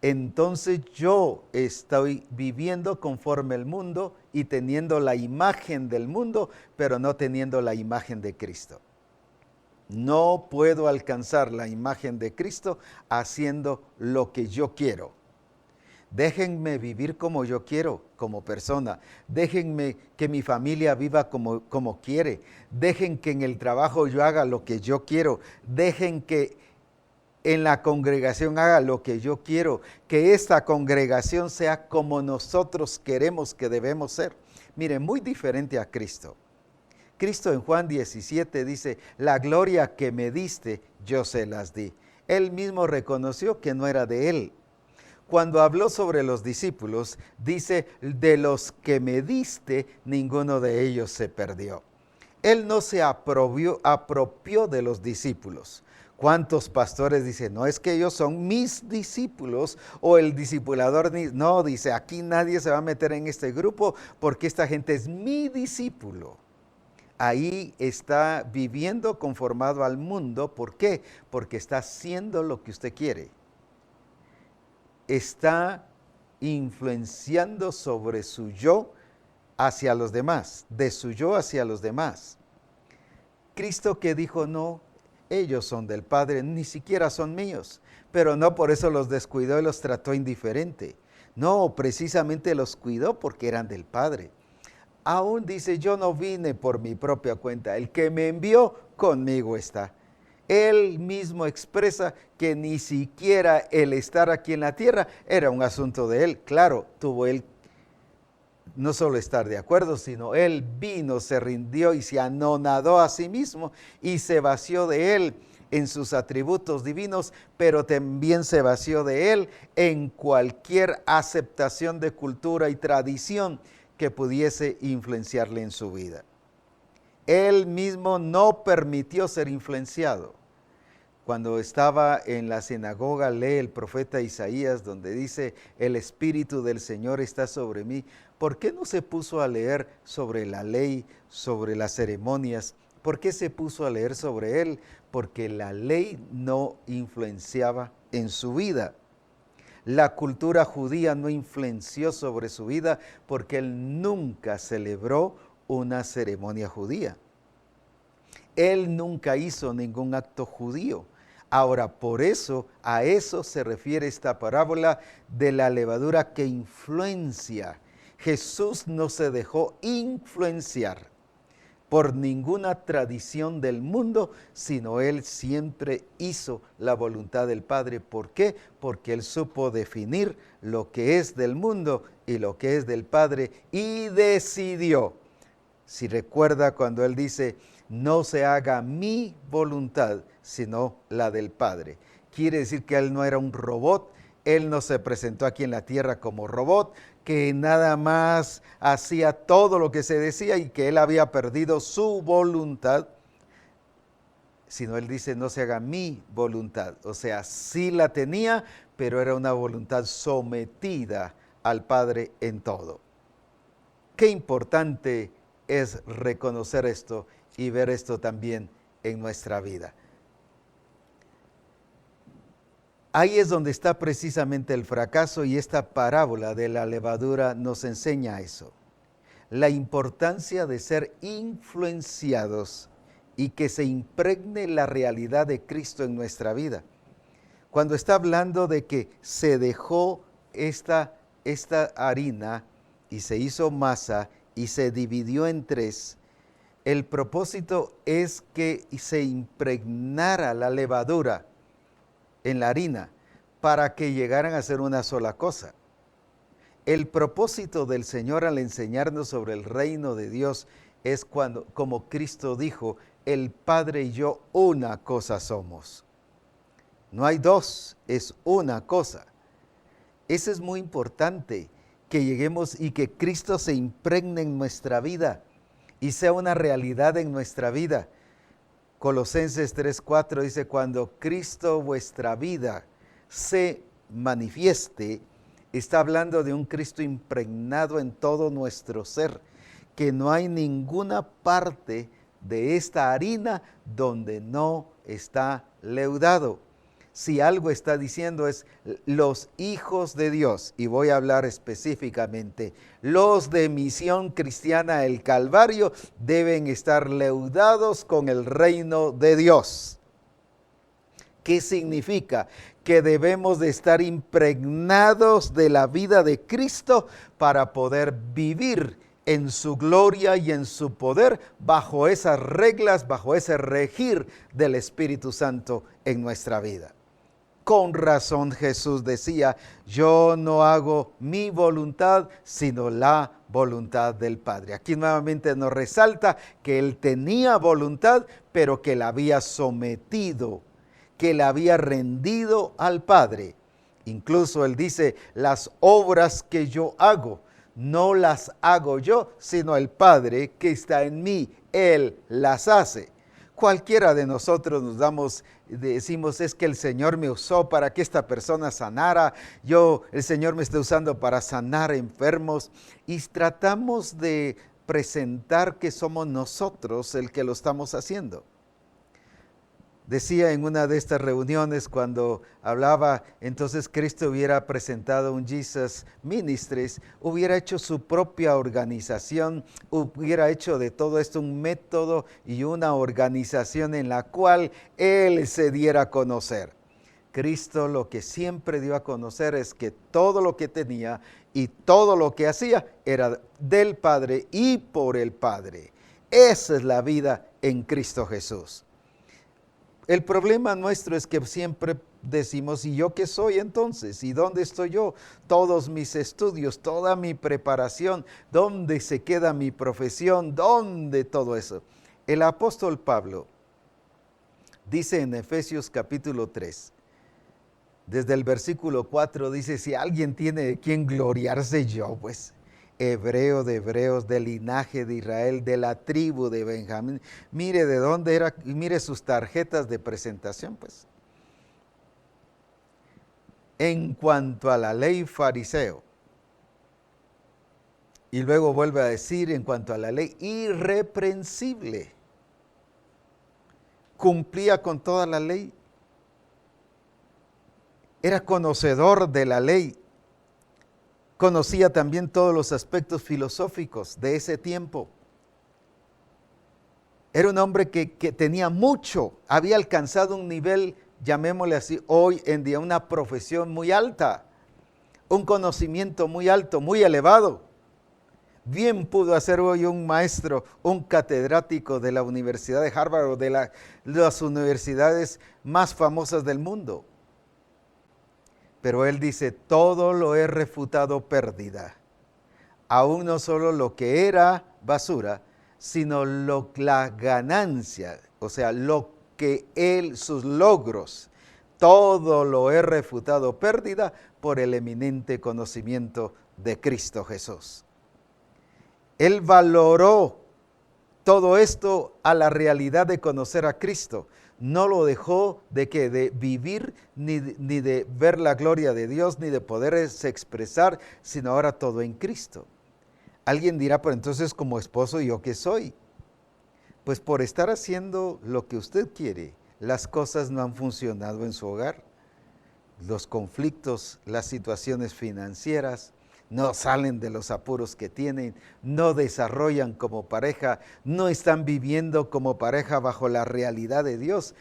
entonces yo estoy viviendo conforme al mundo y teniendo la imagen del mundo, pero no teniendo la imagen de Cristo. No puedo alcanzar la imagen de Cristo haciendo lo que yo quiero. Déjenme vivir como yo quiero, como persona. Déjenme que mi familia viva como quiere. Dejen que en el trabajo yo haga lo que yo quiero. Dejen que en la congregación haga lo que yo quiero. Que esta congregación sea como nosotros queremos que debemos ser. Miren, muy diferente a Cristo. Cristo en Juan 17 dice, la gloria que me diste, yo se las di. Él mismo reconoció que no era de él. Cuando habló sobre los discípulos, dice, de los que me diste, ninguno de ellos se perdió. Él no se apropió de los discípulos. ¿Cuántos pastores dicen, no es que ellos son mis discípulos o el discipulador? No, dice, aquí nadie se va a meter en este grupo porque esta gente es mi discípulo. Ahí está viviendo conformado al mundo. ¿Por qué? Porque está haciendo lo que usted quiere. Está influenciando sobre su yo hacia los demás, de su yo hacia los demás. Cristo que dijo, no, ellos son del Padre, ni siquiera son míos, pero no por eso los descuidó y los trató indiferente. No, precisamente los cuidó porque eran del Padre. Aún dice, yo no vine por mi propia cuenta, el que me envió conmigo está. Él mismo expresa que ni siquiera el estar aquí en la tierra era un asunto de él. Claro, tuvo él no solo estar de acuerdo, sino él vino, se rindió y se anonadó a sí mismo y se vació de él en sus atributos divinos, pero también se vació de él en cualquier aceptación de cultura y tradición que pudiese influenciarle en su vida. Él mismo no permitió ser influenciado. Cuando estaba en la sinagoga, lee el profeta Isaías, donde dice, el Espíritu del Señor está sobre mí. ¿Por qué no se puso a leer sobre la ley, sobre las ceremonias, ¿Por qué se puso a leer sobre él? Porque la ley no influenciaba en su vida. La cultura judía no influenció sobre su vida porque él nunca celebró una ceremonia judía. Él nunca hizo ningún acto judío. Ahora, por eso, a eso se refiere esta parábola de la levadura que influencia. Jesús no se dejó influenciar por ninguna tradición del mundo, sino él siempre hizo la voluntad del Padre. ¿Por qué? Porque él supo definir lo que es del mundo y lo que es del Padre y decidió. Si recuerda cuando él dice, no se haga mi voluntad, sino la del Padre. Quiere decir que él no era un robot, él no se presentó aquí en la tierra como robot, que nada más hacía todo lo que se decía y que él había perdido su voluntad, sino él dice, no se haga mi voluntad. O sea, sí la tenía, pero era una voluntad sometida al Padre en todo. Qué importante es reconocer esto y ver esto también en nuestra vida. Ahí es donde está precisamente el fracaso y esta parábola de la levadura nos enseña eso. La importancia de ser influenciados y que se impregne la realidad de Cristo en nuestra vida. Cuando está hablando de que se dejó esta harina y se hizo masa y se dividió en tres, el propósito es que se impregnara la levadura en la harina para que llegaran a ser una sola cosa. El propósito del Señor al enseñarnos sobre el reino de Dios es cuando, como Cristo dijo, el Padre y yo una cosa somos. No hay dos, es una cosa. Eso es muy importante, que lleguemos y que Cristo se impregne en nuestra vida y sea una realidad en nuestra vida. Colosenses 3:4 dice, cuando Cristo vuestra vida se manifieste, está hablando de un Cristo impregnado en todo nuestro ser, que no hay ninguna parte de esta harina donde no está leudado. Si algo está diciendo es los hijos de Dios, y voy a hablar específicamente, los de Misión Cristiana El Calvario deben estar leudados con el reino de Dios. ¿Qué significa? Que debemos de estar impregnados de la vida de Cristo para poder vivir en su gloria y en su poder bajo esas reglas, bajo ese regir del Espíritu Santo en nuestra vida. Con razón Jesús decía, yo no hago mi voluntad, sino la voluntad del Padre. Aquí nuevamente nos resalta que él tenía voluntad, pero que la había sometido, que la había rendido al Padre. Incluso él dice, las obras que yo hago, no las hago yo, sino el Padre que está en mí, él las hace. Cualquiera de nosotros decimos, es que el Señor me usó para que esta persona sanara, el Señor me está usando para sanar enfermos, y tratamos de presentar que somos nosotros el que lo estamos haciendo. Decía en una de estas reuniones cuando hablaba, entonces Cristo hubiera presentado un Jesus Ministries, hubiera hecho su propia organización, hubiera hecho de todo esto un método y una organización en la cual Él se diera a conocer. Cristo lo que siempre dio a conocer es que todo lo que tenía y todo lo que hacía era del Padre y por el Padre. Esa es la vida en Cristo Jesús. El problema nuestro es que siempre decimos, ¿y yo qué soy entonces? ¿Y dónde estoy yo? Todos mis estudios, toda mi preparación, ¿dónde se queda mi profesión? ¿Dónde todo eso? El apóstol Pablo dice en Efesios capítulo 3, desde el versículo 4 dice, si alguien tiene de quien gloriarse yo, pues hebreo de hebreos, del linaje de Israel, de la tribu de Benjamín. Mire de dónde era, mire sus tarjetas de presentación, pues. En cuanto a la ley fariseo. Y luego vuelve a decir, en cuanto a la ley irreprensible. cumplía con toda la ley. Era conocedor de la ley. Conocía también todos los aspectos filosóficos de ese tiempo. Era un hombre que tenía mucho, había alcanzado un nivel, llamémosle así, hoy en día, una profesión muy alta, un conocimiento muy alto, muy elevado. Bien pudo hacer hoy un maestro, un catedrático de la Universidad de Harvard o de las universidades más famosas del mundo. Pero él dice, todo lo he refutado pérdida. Aún no solo lo que era basura, sino la ganancia, o sea, lo que sus logros, todo lo he refutado pérdida por el eminente conocimiento de Cristo Jesús. Él valoró todo esto a la realidad de conocer a Cristo. No lo dejó de vivir, ni de ver la gloria de Dios, ni de poderse expresar, sino ahora todo en Cristo. Alguien dirá, pero entonces como esposo, ¿yo qué soy? Pues por estar haciendo lo que usted quiere, las cosas no han funcionado en su hogar. Los conflictos, las situaciones financieras, no salen de los apuros que tienen, no desarrollan como pareja, no están viviendo como pareja bajo la realidad de Dios.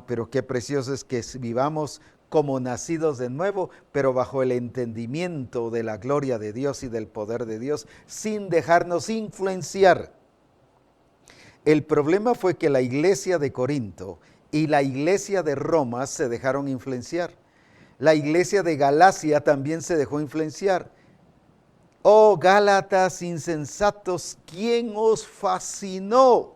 Pero qué precioso es que vivamos como nacidos de nuevo, pero bajo el entendimiento de la gloria de Dios y del poder de Dios, sin dejarnos influenciar. El problema fue que la iglesia de Corinto y la iglesia de Roma se dejaron influenciar. La iglesia de Galacia también se dejó influenciar. Oh, Gálatas insensatos, ¿quién os fascinó?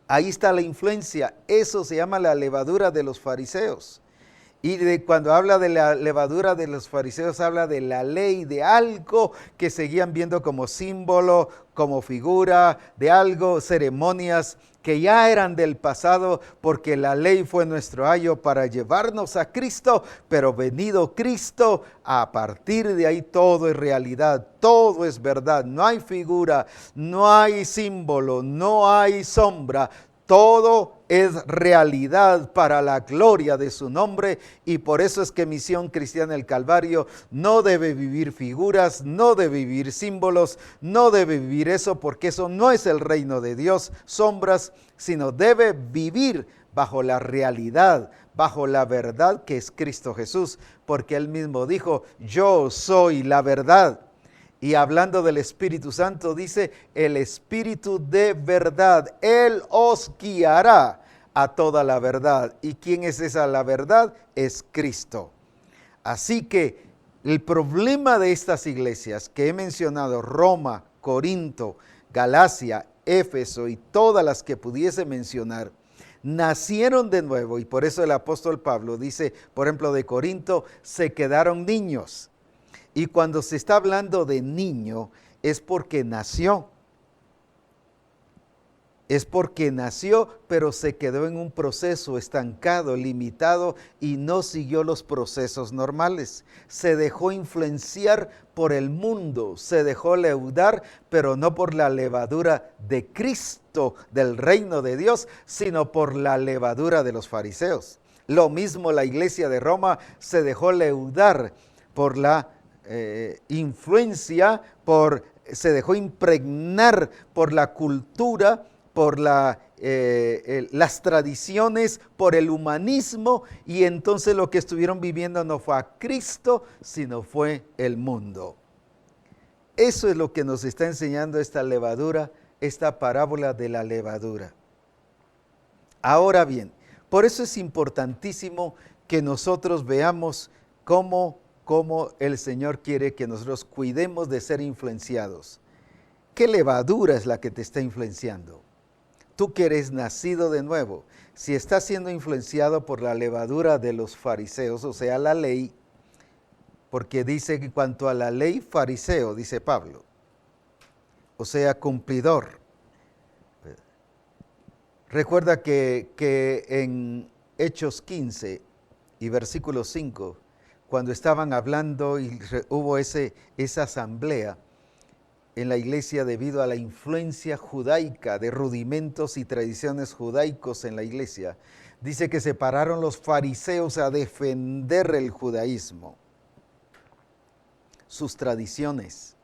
Ahí está la influencia. Eso se llama la levadura de los fariseos. Y cuando habla de la levadura de los fariseos, habla de la ley, de algo que seguían viendo como símbolo, como figura, de algo, ceremonias que ya eran del pasado, porque la ley fue nuestro ayo para llevarnos a Cristo, pero venido Cristo, a partir de ahí todo es realidad, todo es verdad, no hay figura, no hay símbolo, no hay sombra, todo es realidad para la gloria de su nombre, y por eso es que Misión Cristiana del Calvario no debe vivir figuras, no debe vivir símbolos, no debe vivir eso, porque eso no es el reino de Dios, sombras, sino debe vivir bajo la realidad, bajo la verdad que es Cristo Jesús, porque Él mismo dijo, yo soy la verdad. Y hablando del Espíritu Santo, dice, el Espíritu de verdad, Él os guiará a toda la verdad. ¿Y quién es esa la verdad? Es Cristo. Así que el problema de estas iglesias que he mencionado, Roma, Corinto, Galacia, Éfeso y todas las que pudiese mencionar, nacieron de nuevo, y por eso el apóstol Pablo dice, por ejemplo, de Corinto, se quedaron niños. Y cuando se está hablando de niño, es porque nació. Es porque nació, pero se quedó en un proceso estancado, limitado, y no siguió los procesos normales. Se dejó influenciar por el mundo, se dejó leudar, pero no por la levadura de Cristo, del reino de Dios, sino por la levadura de los fariseos. Lo mismo la iglesia de Roma se dejó leudar por la influencia, se dejó impregnar por la cultura, por las tradiciones, por el humanismo, y entonces lo que estuvieron viviendo no fue a Cristo, sino fue el mundo. Eso es lo que nos está enseñando esta levadura, esta parábola de la levadura. Ahora bien, por eso es importantísimo que nosotros veamos cómo el Señor quiere que nosotros cuidemos de ser influenciados. ¿Qué levadura es la que te está influenciando? Tú que eres nacido de nuevo, si estás siendo influenciado por la levadura de los fariseos, o sea, la ley, porque dice que en cuanto a la ley, fariseo, dice Pablo, o sea, cumplidor. Recuerda que en Hechos 15 y versículo 5, cuando estaban hablando y hubo esa asamblea, en la iglesia debido a la influencia judaica de rudimentos y tradiciones judaicos en la iglesia. Dice que se pararon los fariseos a defender el judaísmo, sus tradiciones.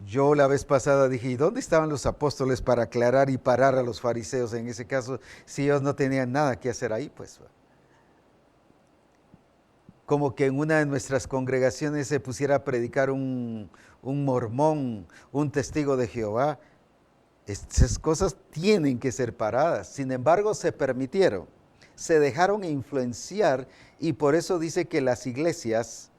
Yo la vez pasada dije, ¿y dónde estaban los apóstoles para aclarar y parar a los fariseos en ese caso si ellos no tenían nada que hacer ahí? Pues como que en una de nuestras congregaciones se pusiera a predicar un mormón, un testigo de Jehová. Estas cosas tienen que ser paradas. Sin embargo, se permitieron, se dejaron influenciar y por eso dice que las iglesias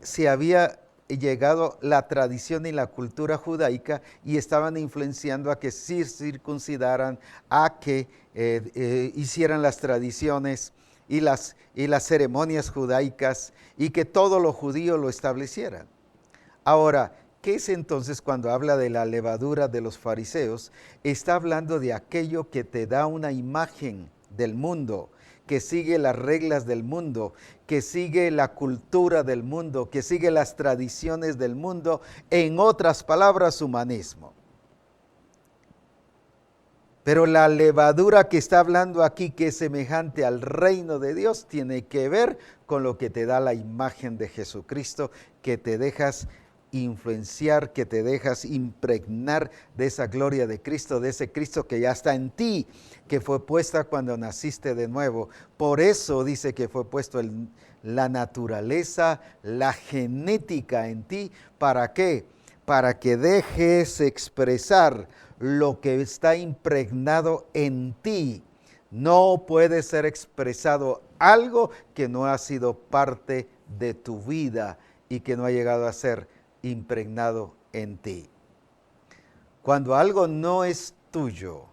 se había llegado la tradición y la cultura judaica y estaban influenciando a que se circuncidaran, a que hicieran las tradiciones y las ceremonias judaicas y que todo lo judío lo establecieran. Ahora, ¿qué es entonces cuando habla de la levadura de los fariseos? Está hablando de aquello que te da una imagen del mundo, que sigue las reglas del mundo, que sigue la cultura del mundo, que sigue las tradiciones del mundo, en otras palabras, humanismo. Pero la levadura que está hablando aquí, que es semejante al reino de Dios, tiene que ver con lo que te da la imagen de Jesucristo, que te dejas influenciar, que te dejas impregnar de esa gloria de Cristo, de ese Cristo que ya está en ti, que fue puesta cuando naciste de nuevo. Por eso dice que fue puesto la naturaleza, la genética en ti. ¿Para qué? Para que dejes expresar lo que está impregnado en ti. No puede ser expresado algo que no ha sido parte de tu vida y que no ha llegado a ser impregnado en ti. Cuando algo no es tuyo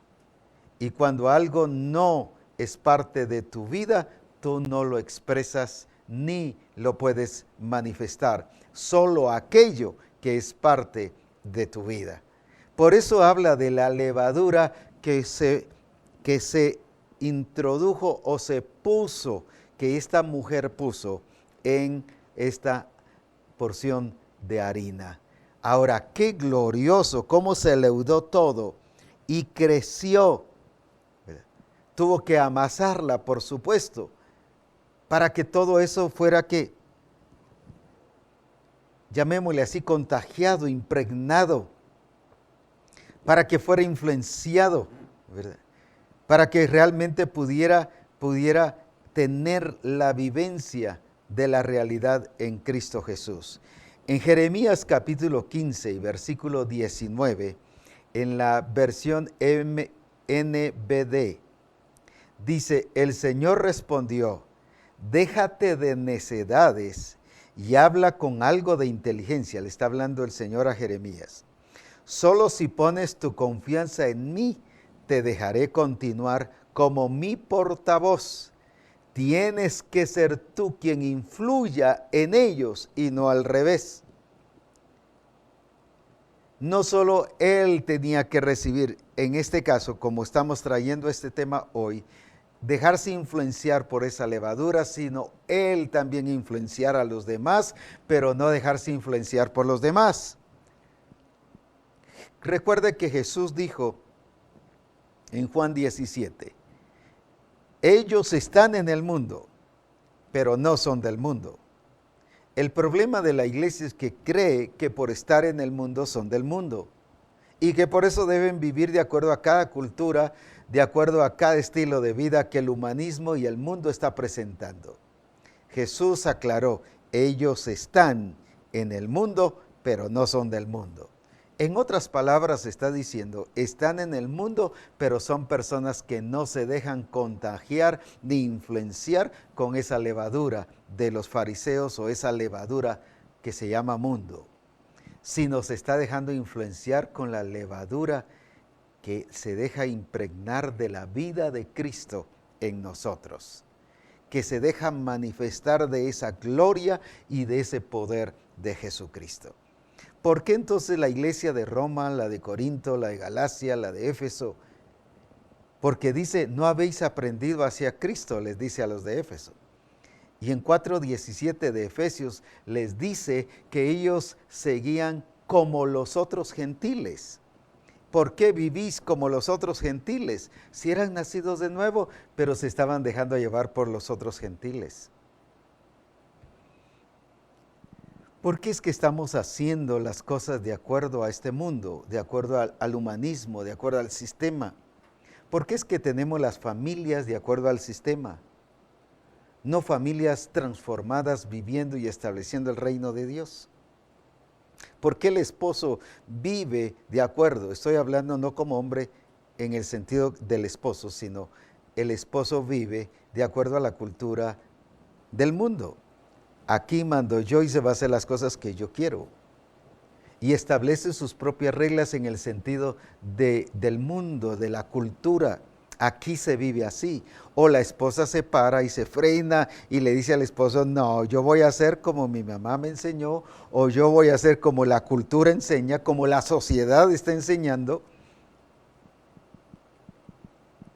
y cuando algo no es parte de tu vida, tú no lo expresas ni lo puedes manifestar. Solo aquello que es parte de tu vida. Por eso habla de la levadura que se introdujo o se puso, que esta mujer puso en esta porción de harina. Ahora, qué glorioso, cómo se leudó todo y creció. Tuvo que amasarla, por supuesto, para que todo eso fuera que, llamémosle así, contagiado, impregnado, para que fuera influenciado, ¿verdad? Para que realmente pudiera tener la vivencia de la realidad en Cristo Jesús. En Jeremías capítulo 15 y versículo 19, en la versión NBD, dice, el Señor respondió, déjate de necedades y habla con algo de inteligencia. Le está hablando el Señor a Jeremías. Solo si pones tu confianza en mí, te dejaré continuar como mi portavoz. Tienes que ser tú quien influya en ellos y no al revés. No solo él tenía que recibir, en este caso, como estamos trayendo este tema hoy, dejarse influenciar por esa levadura, sino él también influenciar a los demás, pero no dejarse influenciar por los demás. Recuerde que Jesús dijo en Juan 17, ellos están en el mundo, pero no son del mundo. El problema de la iglesia es que cree que por estar en el mundo son del mundo y que por eso deben vivir de acuerdo a cada cultura, de acuerdo a cada estilo de vida que el humanismo y el mundo está presentando. Jesús aclaró, ellos están en el mundo, pero no son del mundo. En otras palabras está diciendo, están en el mundo, pero son personas que no se dejan contagiar ni influenciar con esa levadura de los fariseos o esa levadura que se llama mundo, sino se está dejando influenciar con la levadura que se deja impregnar de la vida de Cristo en nosotros, que se deja manifestar de esa gloria y de ese poder de Jesucristo. ¿Por qué entonces la iglesia de Roma, la de Corinto, la de Galacia, la de Éfeso? Porque dice, no habéis aprendido hacia Cristo, les dice a los de Éfeso. Y en 4:17 de Efesios les dice que ellos seguían como los otros gentiles. ¿Por qué vivís como los otros gentiles? Si eran nacidos de nuevo, pero se estaban dejando llevar por los otros gentiles. ¿Por qué es que estamos haciendo las cosas de acuerdo a este mundo, de acuerdo al humanismo, de acuerdo al sistema? ¿Por qué es que tenemos las familias de acuerdo al sistema? No familias transformadas viviendo y estableciendo el reino de Dios. ¿Por qué el esposo vive de acuerdo? Estoy hablando no como hombre en el sentido del esposo, sino el esposo vive de acuerdo a la cultura del mundo. Aquí mando yo y se va a hacer las cosas que yo quiero. Y establece sus propias reglas en el sentido del mundo, de la cultura. Aquí se vive así. O la esposa se para y se frena y le dice al esposo, no, yo voy a hacer como mi mamá me enseñó, o yo voy a hacer como la cultura enseña, como la sociedad está enseñando.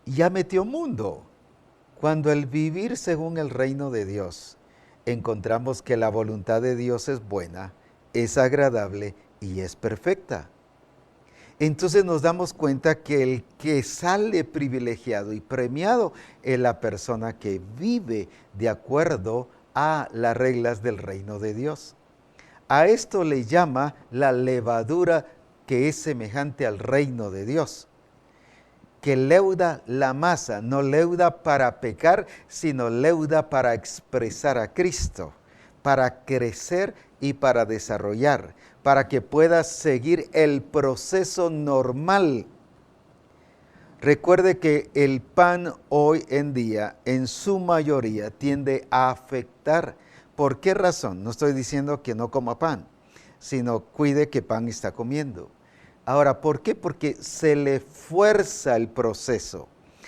Y ya metió mundo. Cuando el vivir según el reino de Dios, encontramos que la voluntad de Dios es buena, es agradable y es perfecta. Entonces nos damos cuenta que el que sale privilegiado y premiado es la persona que vive de acuerdo a las reglas del reino de Dios. A esto le llama la levadura que es semejante al reino de Dios, que leuda la masa, no leuda para pecar, sino leuda para expresar a Cristo, para crecer y para desarrollar, para que puedas seguir el proceso normal. Recuerde que el pan hoy en día, en su mayoría, tiende a afectar. ¿Por qué razón? No estoy diciendo que no coma pan, sino cuide qué pan está comiendo. Ahora, ¿por qué? Porque se le fuerza el proceso.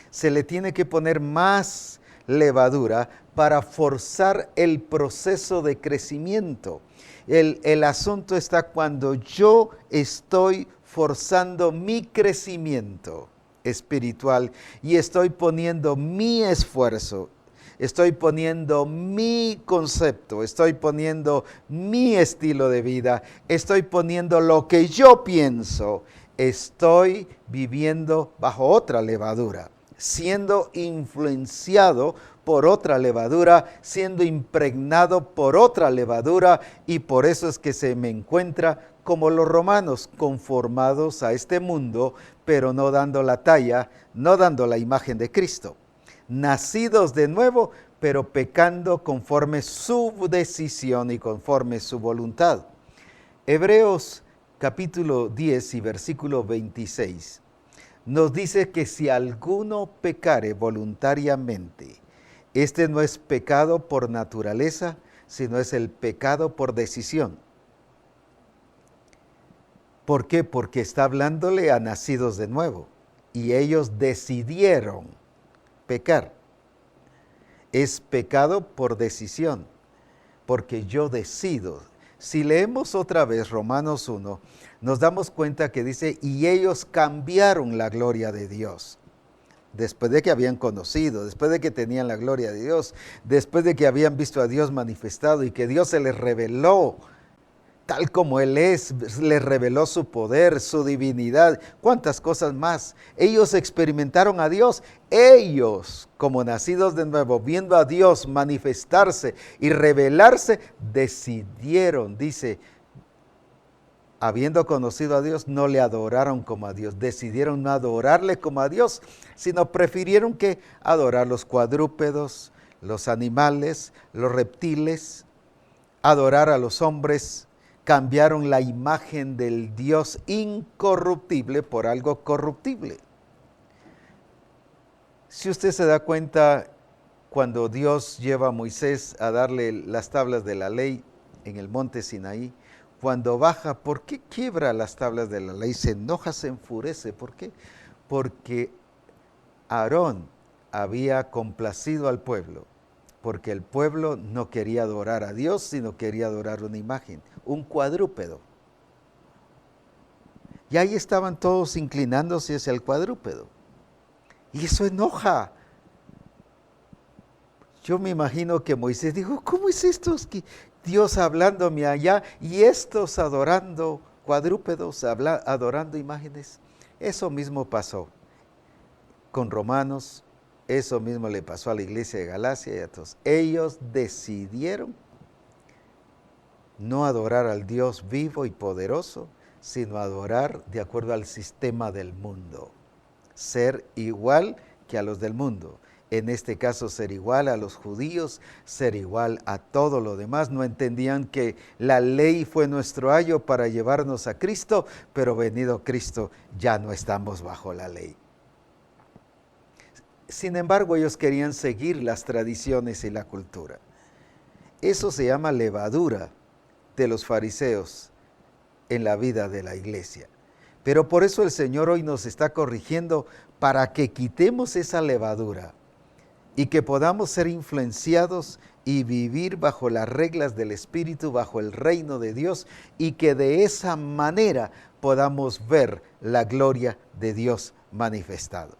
Se le tiene que poner más levadura para forzar el proceso de crecimiento. El asunto está cuando yo estoy forzando mi crecimiento espiritual y estoy poniendo mi esfuerzo, estoy poniendo mi concepto, estoy poniendo mi estilo de vida, estoy poniendo lo que yo pienso, estoy viviendo bajo otra levadura, siendo influenciado por otra levadura, siendo impregnado por otra levadura, y por eso es que se me encuentra como los romanos, conformados a este mundo, pero no dando la talla, no dando la imagen de Cristo. Nacidos de nuevo, pero pecando conforme su decisión y conforme su voluntad. Hebreos capítulo 10 y versículo 26 nos dice que si alguno pecare voluntariamente, este no es pecado por naturaleza, sino es el pecado por decisión. ¿Por qué? Porque está hablándole a nacidos de nuevo y ellos decidieron pecar. Es pecado por decisión, porque yo decido. Si leemos otra vez Romanos 1, nos damos cuenta que dice, y ellos cambiaron la gloria de Dios. Después de que habían conocido, después de que tenían la gloria de Dios, después de que habían visto a Dios manifestado y que Dios se les reveló tal como Él es, les reveló su poder, su divinidad, cuántas cosas más. Ellos experimentaron a Dios, ellos como nacidos de nuevo, viendo a Dios manifestarse y revelarse, decidieron, dice, habiendo conocido a Dios, no le adoraron como a Dios, decidieron no adorarle como a Dios, sino prefirieron que adorar los cuadrúpedos, los animales, los reptiles, adorar a los hombres. Cambiaron la imagen del Dios incorruptible por algo corruptible. Si usted se da cuenta, cuando Dios lleva a Moisés a darle las tablas de la ley en el monte Sinaí, cuando baja, ¿por qué quiebra las tablas de la ley? Se enoja, se enfurece. ¿Por qué? Porque Aarón había complacido al pueblo, porque el pueblo no quería adorar a Dios, sino quería adorar una imagen, un cuadrúpedo. Y ahí estaban todos inclinándose hacia el cuadrúpedo. Y eso enoja. Yo me imagino que Moisés dijo, ¿cómo es esto? Es que Dios hablándome allá y estos adorando cuadrúpedos, adorando imágenes. Eso mismo pasó con Romanos, eso mismo le pasó a la iglesia de Galacia y a todos. Ellos decidieron no adorar al Dios vivo y poderoso, sino adorar de acuerdo al sistema del mundo. Ser igual que a los del mundo. En este caso, ser igual a los judíos, ser igual a todo lo demás. No entendían que la ley fue nuestro ayo para llevarnos a Cristo, pero venido Cristo ya no estamos bajo la ley. Sin embargo, ellos querían seguir las tradiciones y la cultura. Eso se llama levadura de los fariseos en la vida de la iglesia. Pero por eso el Señor hoy nos está corrigiendo para que quitemos esa levadura y que podamos ser influenciados y vivir bajo las reglas del Espíritu, bajo el reino de Dios, y que de esa manera podamos ver la gloria de Dios manifestado.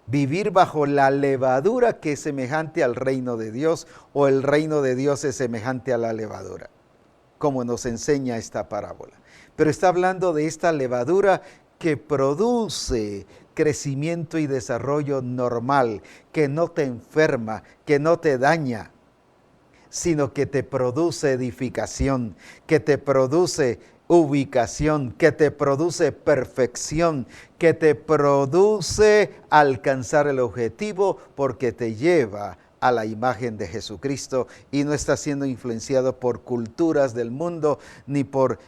Vivir bajo la levadura que es semejante al reino de Dios, o el reino de Dios es semejante a la levadura, como nos enseña esta parábola. Pero está hablando de esta levadura que produce crecimiento y desarrollo normal, que no te enferma, que no te daña, sino que te produce edificación, que te produce ubicación, que te produce perfección, que te produce alcanzar el objetivo, porque te lleva a la imagen de Jesucristo y no está siendo influenciado por culturas del mundo ni por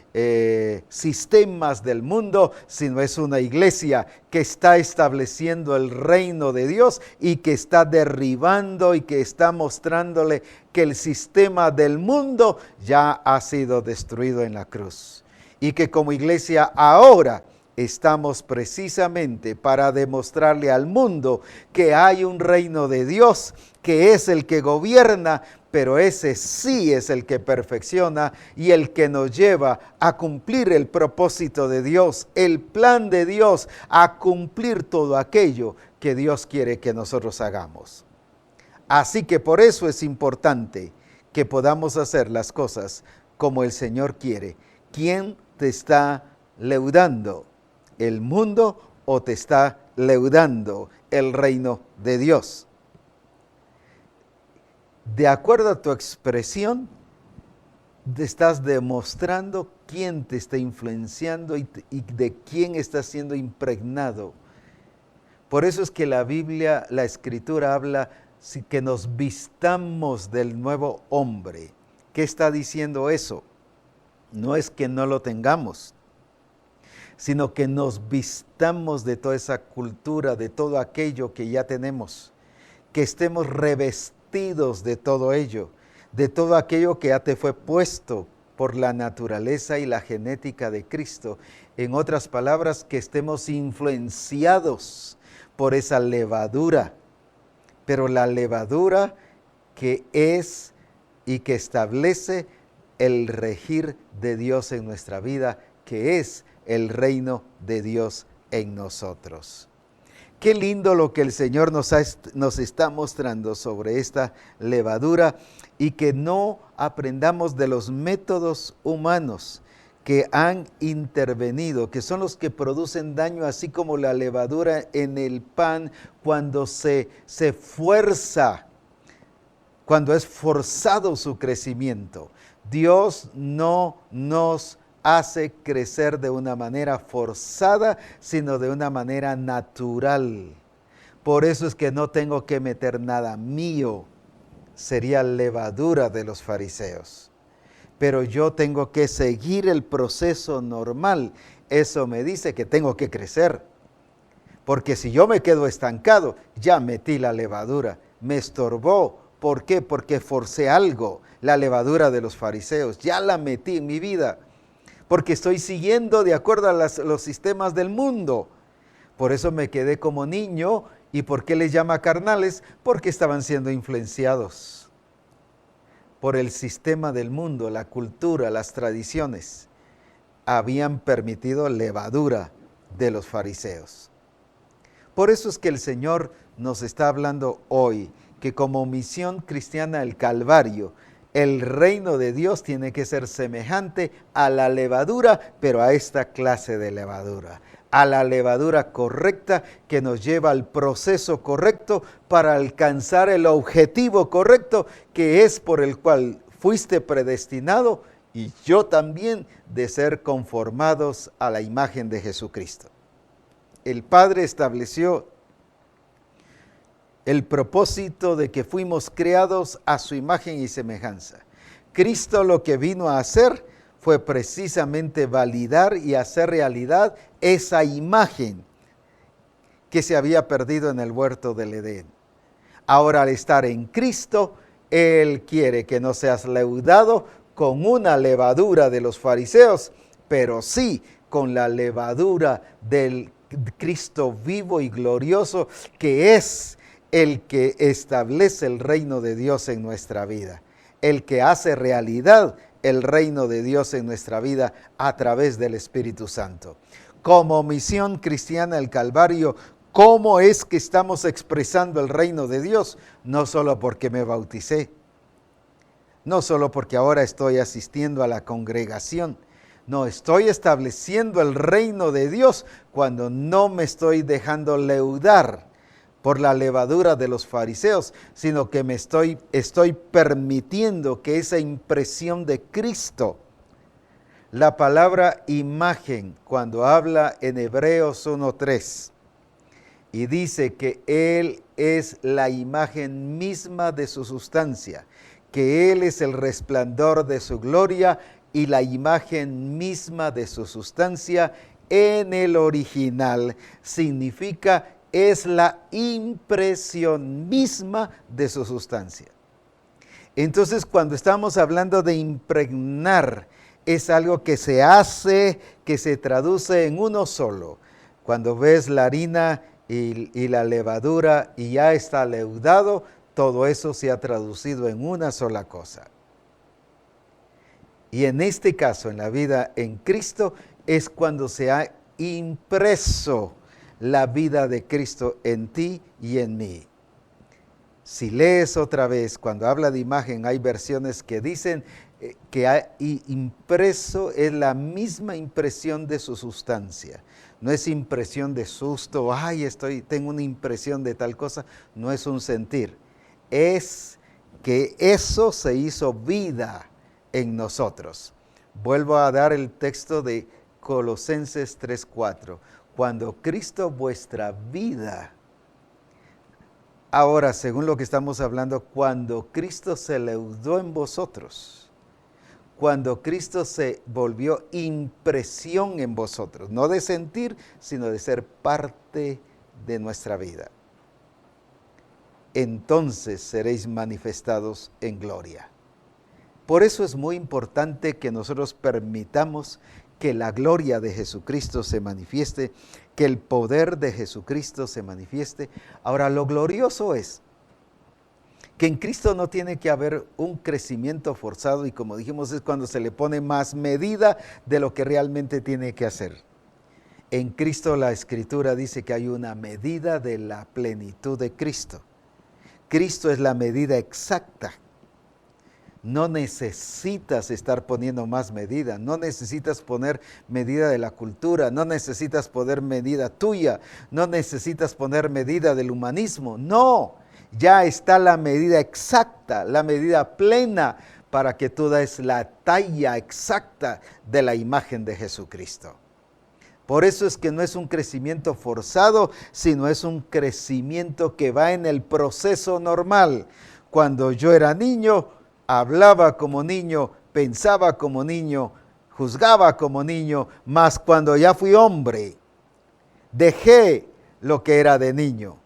sistemas del mundo, sino es una iglesia que está estableciendo el reino de Dios y que está derribando y que está mostrándole que el sistema del mundo ya ha sido destruido en la cruz. Y que como iglesia ahora estamos precisamente para demostrarle al mundo que hay un reino de Dios, que es el que gobierna, pero ese sí es el que perfecciona y el que nos lleva a cumplir el propósito de Dios, el plan de Dios, a cumplir todo aquello que Dios quiere que nosotros hagamos. Así que por eso es importante que podamos hacer las cosas como el Señor quiere. ¿Quién te está leudando? ¿El mundo o te está leudando el reino de Dios? De acuerdo a tu expresión, te estás demostrando quién te está influenciando y de quién estás siendo impregnado. Por eso es que la Biblia, la Escritura habla que nos vistamos del nuevo hombre. ¿Qué está diciendo eso? No es que no lo tengamos, sino que nos vistamos de toda esa cultura, de todo aquello que ya tenemos, que estemos revestidos de todo ello, de todo aquello que ya te fue puesto por la naturaleza y la genética de Cristo. En otras palabras, que estemos influenciados por esa levadura, pero la levadura que es y que establece el regir de Dios en nuestra vida, que es el reino de Dios en nosotros. Qué lindo lo que el Señor nos está mostrando sobre esta levadura, y que no aprendamos de los métodos humanos que han intervenido, que son los que producen daño, así como la levadura en el pan cuando se fuerza, cuando es forzado su crecimiento. Dios no nos hace crecer de una manera forzada, sino de una manera natural. Por eso es que no tengo que meter nada mío. Sería levadura de los fariseos. Pero yo tengo que seguir el proceso normal. Eso me dice que tengo que crecer. Porque si yo me quedo estancado, ya metí la levadura. Me estorbó. ¿Por qué? Porque forcé algo, la levadura de los fariseos. Ya la metí en mi vida. Porque estoy siguiendo de acuerdo a los sistemas del mundo. Por eso me quedé como niño. ¿Y por qué les llama carnales? Porque estaban siendo influenciados por el sistema del mundo, la cultura, las tradiciones. Habían permitido levadura de los fariseos. Por eso es que el Señor nos está hablando hoy, que como misión cristiana el Calvario, el reino de Dios tiene que ser semejante a la levadura, pero a esta clase de levadura, a la levadura correcta que nos lleva al proceso correcto para alcanzar el objetivo correcto, que es por el cual fuiste predestinado y yo también, de ser conformados a la imagen de Jesucristo. El Padre estableció el propósito de que fuimos creados a su imagen y semejanza. Cristo lo que vino a hacer fue precisamente validar y hacer realidad esa imagen que se había perdido en el huerto del Edén. Ahora, al estar en Cristo, Él quiere que no seas leudado con una levadura de los fariseos, pero sí con la levadura del Cristo vivo y glorioso, que es el que establece el reino de Dios en nuestra vida, el que hace realidad el reino de Dios en nuestra vida a través del Espíritu Santo. Como misión cristiana el Calvario, ¿cómo es que estamos expresando el reino de Dios? No solo porque me bauticé, no solo porque ahora estoy asistiendo a la congregación, no, estoy estableciendo el reino de Dios cuando no me estoy dejando leudar por la levadura de los fariseos, sino que estoy permitiendo que esa impresión de Cristo, la palabra imagen, cuando habla en Hebreos 1:3, y dice que Él es la imagen misma de su sustancia, que Él es el resplandor de su gloria y la imagen misma de su sustancia, en el original significa es la impresión misma de su sustancia. Entonces, cuando estamos hablando de impregnar, es algo que se hace, que se traduce en uno solo. Cuando ves la harina y la levadura y ya está leudado, todo eso se ha traducido en una sola cosa. Y en este caso, en la vida en Cristo, es cuando se ha impreso la vida de Cristo en ti y en mí. Si lees otra vez, cuando habla de imagen, hay versiones que dicen que ha impreso es la misma impresión de su sustancia. No es impresión de susto, tengo una impresión de tal cosa, no es un sentir. Es que eso se hizo vida en nosotros. Vuelvo a dar el texto de Colosenses 3:4. Cuando Cristo vuestra vida, ahora según lo que estamos hablando, cuando Cristo se leudó en vosotros, cuando Cristo se volvió impresión en vosotros, no de sentir, sino de ser parte de nuestra vida, entonces seréis manifestados en gloria. Por eso es muy importante que nosotros permitamos que la gloria de Jesucristo se manifieste, que el poder de Jesucristo se manifieste. Ahora, lo glorioso es que en Cristo no tiene que haber un crecimiento forzado y, como dijimos, es cuando se le pone más medida de lo que realmente tiene que hacer. En Cristo la Escritura dice que hay una medida de la plenitud de Cristo. Cristo es la medida exacta. No necesitas estar poniendo más medida, no necesitas poner medida de la cultura, no necesitas poner medida tuya, no necesitas poner medida del humanismo. No, ya está la medida exacta, la medida plena para que tú des la talla exacta de la imagen de Jesucristo. Por eso es que no es un crecimiento forzado, sino es un crecimiento que va en el proceso normal. Cuando yo era niño, hablaba como niño, pensaba como niño, juzgaba como niño, mas cuando ya fui hombre, dejé lo que era de niño.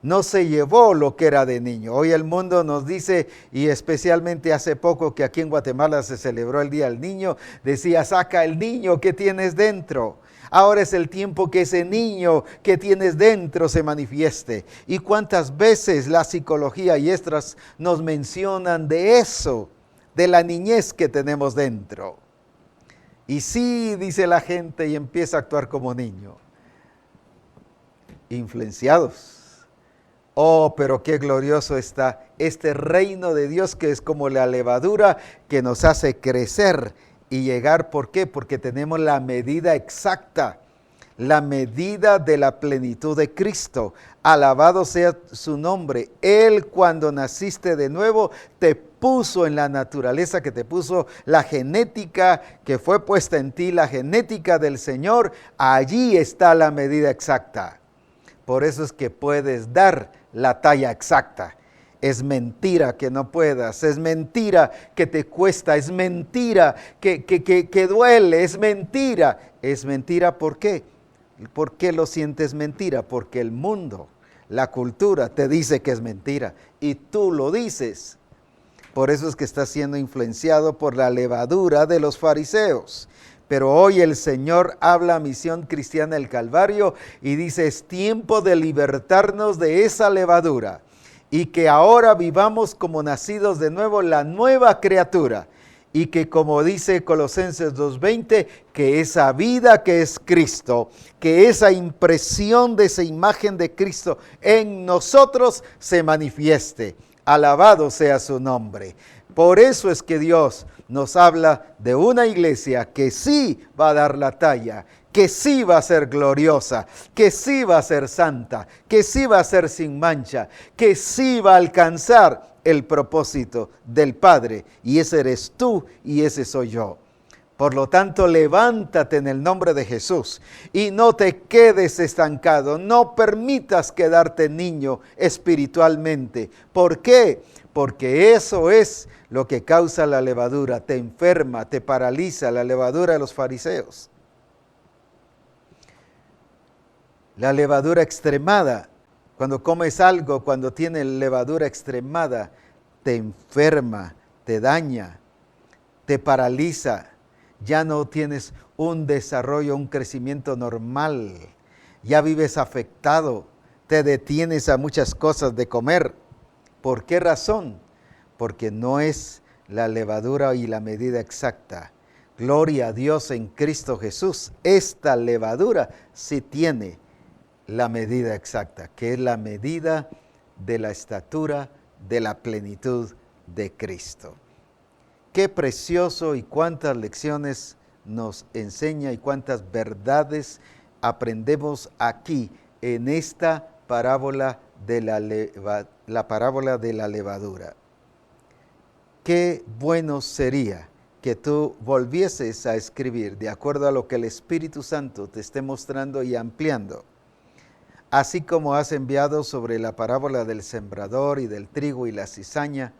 No se llevó lo que era de niño. Hoy el mundo nos dice, y especialmente hace poco que aquí en Guatemala se celebró el Día del Niño, decía, saca el niño que tienes dentro. Ahora es el tiempo que ese niño que tienes dentro se manifieste. ¿Y cuántas veces la psicología y estas nos mencionan de eso, de la niñez que tenemos dentro? Y sí, dice la gente, y empieza a actuar como niño. Influenciados Oh, pero qué glorioso está este reino de Dios, que es como la levadura que nos hace crecer y llegar. ¿Por qué? Porque tenemos la medida exacta, la medida de la plenitud de Cristo. Alabado sea su nombre. Él, cuando naciste de nuevo, te puso en la naturaleza que te puso, la genética que fue puesta en ti, la genética del Señor. Allí está la medida exacta. Por eso es que puedes dar la talla exacta. Es mentira que no puedas, es mentira que te cuesta, es mentira que duele, es mentira. Es mentira, ¿por qué? ¿Por qué lo sientes mentira? Porque el mundo, la cultura te dice que es mentira y tú lo dices. Por eso es que estás siendo influenciado por la levadura de los fariseos. Pero hoy el Señor habla a Misión Cristiana del Calvario y dice: es tiempo de libertarnos de esa levadura y que ahora vivamos como nacidos de nuevo, la nueva criatura. Y que, como dice Colosenses 2:20, que esa vida que es Cristo, que esa impresión de esa imagen de Cristo en nosotros se manifieste. Alabado sea su nombre. Por eso es que Dios nos habla de una iglesia que sí va a dar la talla, que sí va a ser gloriosa, que sí va a ser santa, que sí va a ser sin mancha, que sí va a alcanzar el propósito del Padre. Y ese eres tú y ese soy yo. Por lo tanto, levántate en el nombre de Jesús y no te quedes estancado. No permitas quedarte niño espiritualmente. ¿Por qué? Porque eso es lo que causa la levadura. Te enferma, te paraliza, la levadura de los fariseos. La levadura extremada. Cuando comes algo, cuando tiene levadura extremada, te enferma, te daña, te paraliza. Ya no tienes un desarrollo, un crecimiento normal. Ya vives afectado, te detienes a muchas cosas de comer. ¿Por qué razón? Porque no es la levadura y la medida exacta. Gloria a Dios en Cristo Jesús. Esta levadura sí tiene la medida exacta, que es la medida de la estatura de la plenitud de Cristo. Qué precioso y cuántas lecciones nos enseña y cuántas verdades aprendemos aquí en esta parábola de la parábola de la levadura. Qué bueno sería que tú volvieses a escribir de acuerdo a lo que el Espíritu Santo te esté mostrando y ampliando. Así como has enviado sobre la parábola del sembrador y del trigo y la cizaña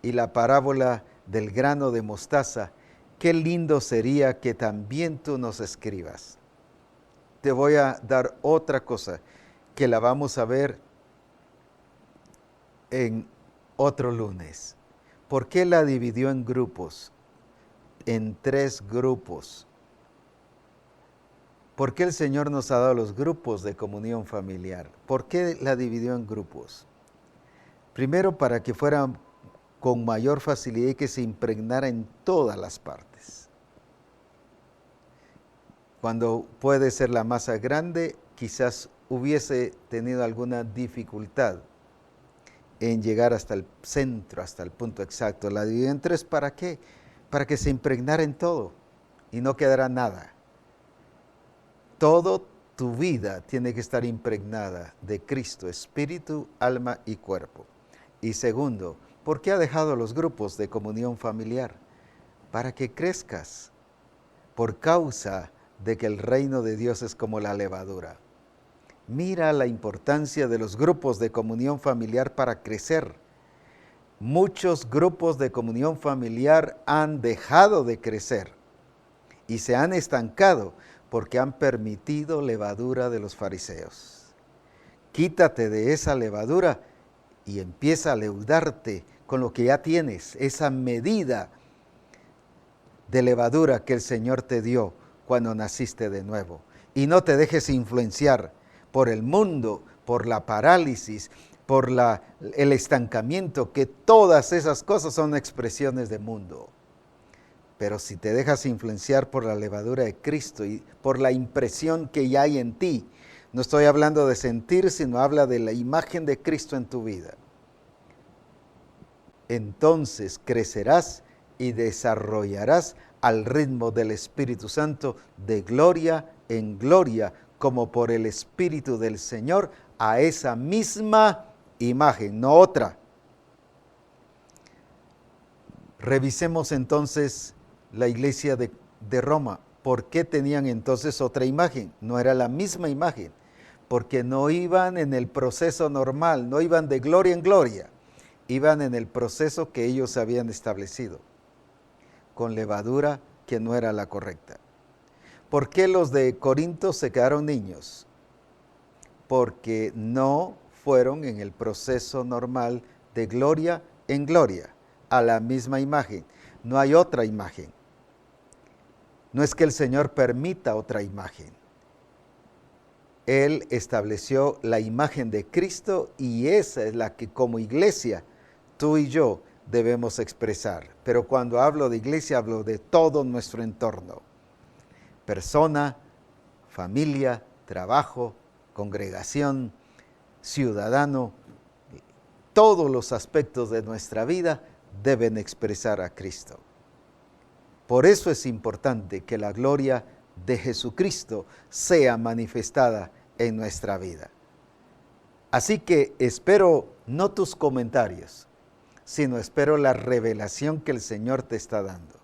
y la parábola del grano de mostaza, qué lindo sería que también tú nos escribas. Te voy a dar otra cosa que la vamos a ver en otro lunes. ¿Por qué la dividió en grupos? En 3 grupos. ¿Por qué el Señor nos ha dado los grupos de comunión familiar? ¿Por qué la dividió en grupos? Primero, para que fueran con mayor facilidad y que se impregnara en todas las partes. Cuando puede ser la masa grande, quizás hubiese tenido alguna dificultad en llegar hasta el centro, hasta el punto exacto. La dividió en 3, ¿para qué? Para que se impregnara en todo y no quedara nada. Toda tu vida tiene que estar impregnada de Cristo, espíritu, alma y cuerpo. Y segundo, ¿por qué ha dejado los grupos de comunión familiar? Para que crezcas, por causa de que el reino de Dios es como la levadura. Mira la importancia de los grupos de comunión familiar para crecer. Muchos grupos de comunión familiar han dejado de crecer y se han estancado porque han permitido levadura de los fariseos. Quítate de esa levadura y empieza a leudarte con lo que ya tienes, esa medida de levadura que el Señor te dio cuando naciste de nuevo. Y no te dejes influenciar por el mundo, por la parálisis, por el estancamiento, que todas esas cosas son expresiones de mundo. Pero si te dejas influenciar por la levadura de Cristo y por la impresión que ya hay en ti, No estoy hablando de sentir, sino habla de la imagen de Cristo en tu vida. Entonces crecerás y desarrollarás al ritmo del Espíritu Santo de gloria en gloria, como por el Espíritu del Señor, a esa misma imagen, no otra. Revisemos entonces la iglesia de Roma. ¿Por qué tenían entonces otra imagen? No era la misma imagen, porque no iban en el proceso normal, no iban de gloria en gloria, iban en el proceso que ellos habían establecido, con levadura que no era la correcta. ¿Por qué los de Corinto se quedaron niños? Porque no fueron en el proceso normal de gloria en gloria, a la misma imagen. No hay otra imagen. No es que el Señor permita otra imagen. Él estableció la imagen de Cristo y esa es la que como iglesia tú y yo debemos expresar. Pero cuando hablo de iglesia hablo de todo nuestro entorno. Persona, familia, trabajo, congregación, ciudadano, todos los aspectos de nuestra vida deben expresar a Cristo. Por eso es importante que la gloria de Jesucristo sea manifestada en nuestra vida. Así que espero no tus comentarios, sino espero la revelación que el Señor te está dando.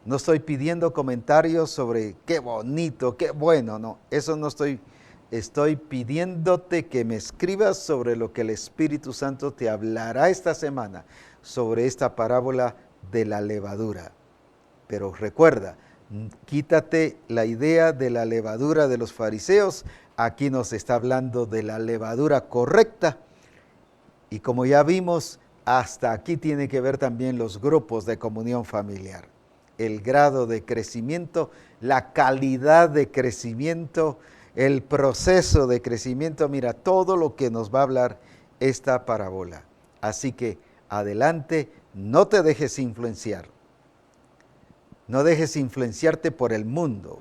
No estoy pidiendo comentarios sobre qué bonito, qué bueno, no, eso no estoy pidiéndote que me escribas sobre lo que el Espíritu Santo te hablará esta semana, sobre esta parábola de la levadura. Pero recuerda, quítate la idea de la levadura de los fariseos, aquí nos está hablando de la levadura correcta, y como ya vimos, hasta aquí tiene que ver también los grupos de comunión familiar. El grado de crecimiento, la calidad de crecimiento, el proceso de crecimiento, mira, todo lo que nos va a hablar esta parábola. Así que adelante, no te dejes influenciar. No dejes influenciarte por el mundo.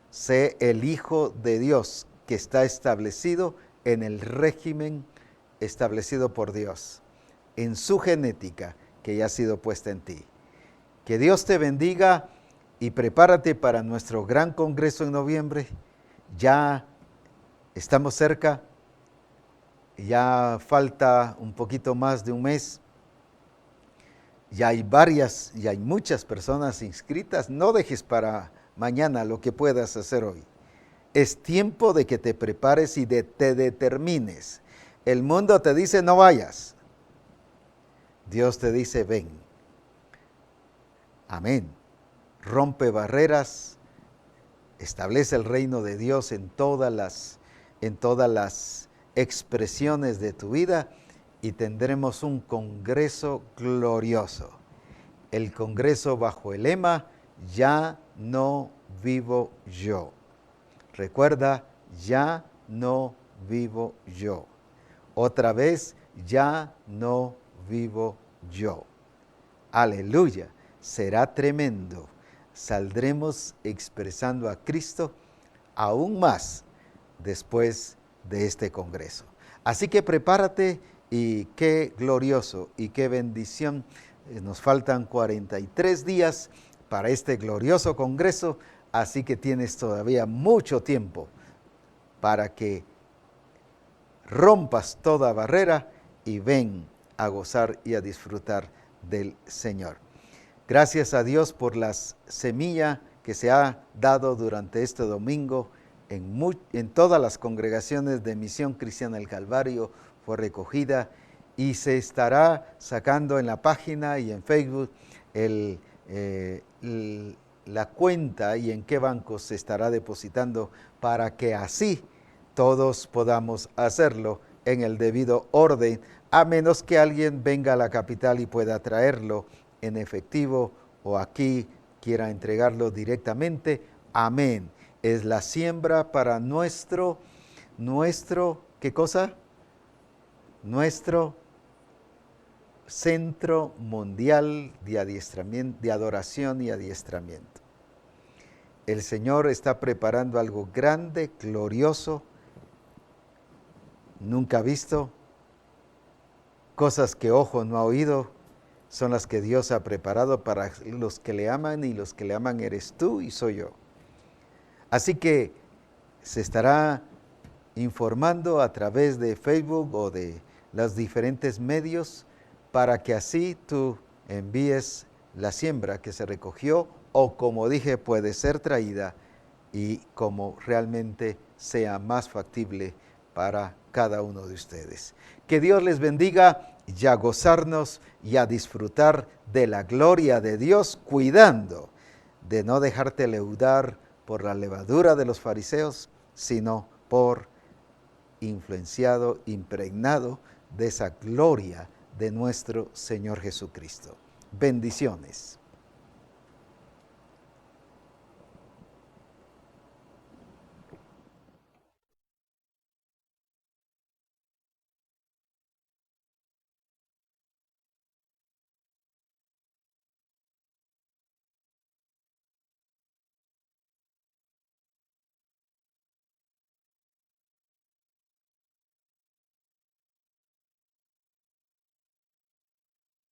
Sé el Hijo de Dios que está establecido en el régimen establecido por Dios, en su genética que ya ha sido puesta en ti. Que Dios te bendiga y prepárate para nuestro gran congreso en noviembre. Ya estamos cerca, ya falta un poquito más de un mes. Ya hay muchas personas inscritas. No dejes para mañana lo que puedas hacer hoy. Es tiempo de que te prepares y te determines. El mundo te dice no vayas. Dios te dice ven. Amén. Rompe barreras, establece el reino de Dios en todas las expresiones de tu vida y tendremos un congreso glorioso. El congreso bajo el lema, ya no vivo yo. Recuerda, ya no vivo yo. Otra vez, ya no vivo yo. Aleluya, será tremendo. Saldremos expresando a Cristo aún más después de este congreso. Así que prepárate y qué glorioso y qué bendición. Nos faltan 43 días para este glorioso congreso, así que tienes todavía mucho tiempo para que rompas toda barrera y ven a gozar y a disfrutar del Señor. Gracias a Dios por la semilla que se ha dado durante este domingo en todas las congregaciones de Misión Cristiana del Calvario fue recogida y se estará sacando en la página y en Facebook la cuenta y en qué banco se estará depositando para que así todos podamos hacerlo en el debido orden, a menos que alguien venga a la capital y pueda traerlo en efectivo o aquí quiera entregarlo directamente. Amén. Es la siembra para nuestro, ¿qué cosa? Nuestro Centro Mundial de Adiestramiento, de Adoración y Adiestramiento. El Señor está preparando algo grande, glorioso, nunca visto, cosas que ojo no ha oído, son las que Dios ha preparado para los que le aman, y los que le aman eres tú y soy yo. Así que se estará informando a través de Facebook o de los diferentes medios para que así tú envíes la siembra que se recogió, o como dije, puede ser traída, y como realmente sea más factible para cada uno de ustedes. Que Dios les bendiga, y a gozarnos y a disfrutar de la gloria de Dios, cuidando de no dejarte leudar por la levadura de los fariseos, sino por influenciado, impregnado de esa gloria de nuestro Señor Jesucristo. Bendiciones.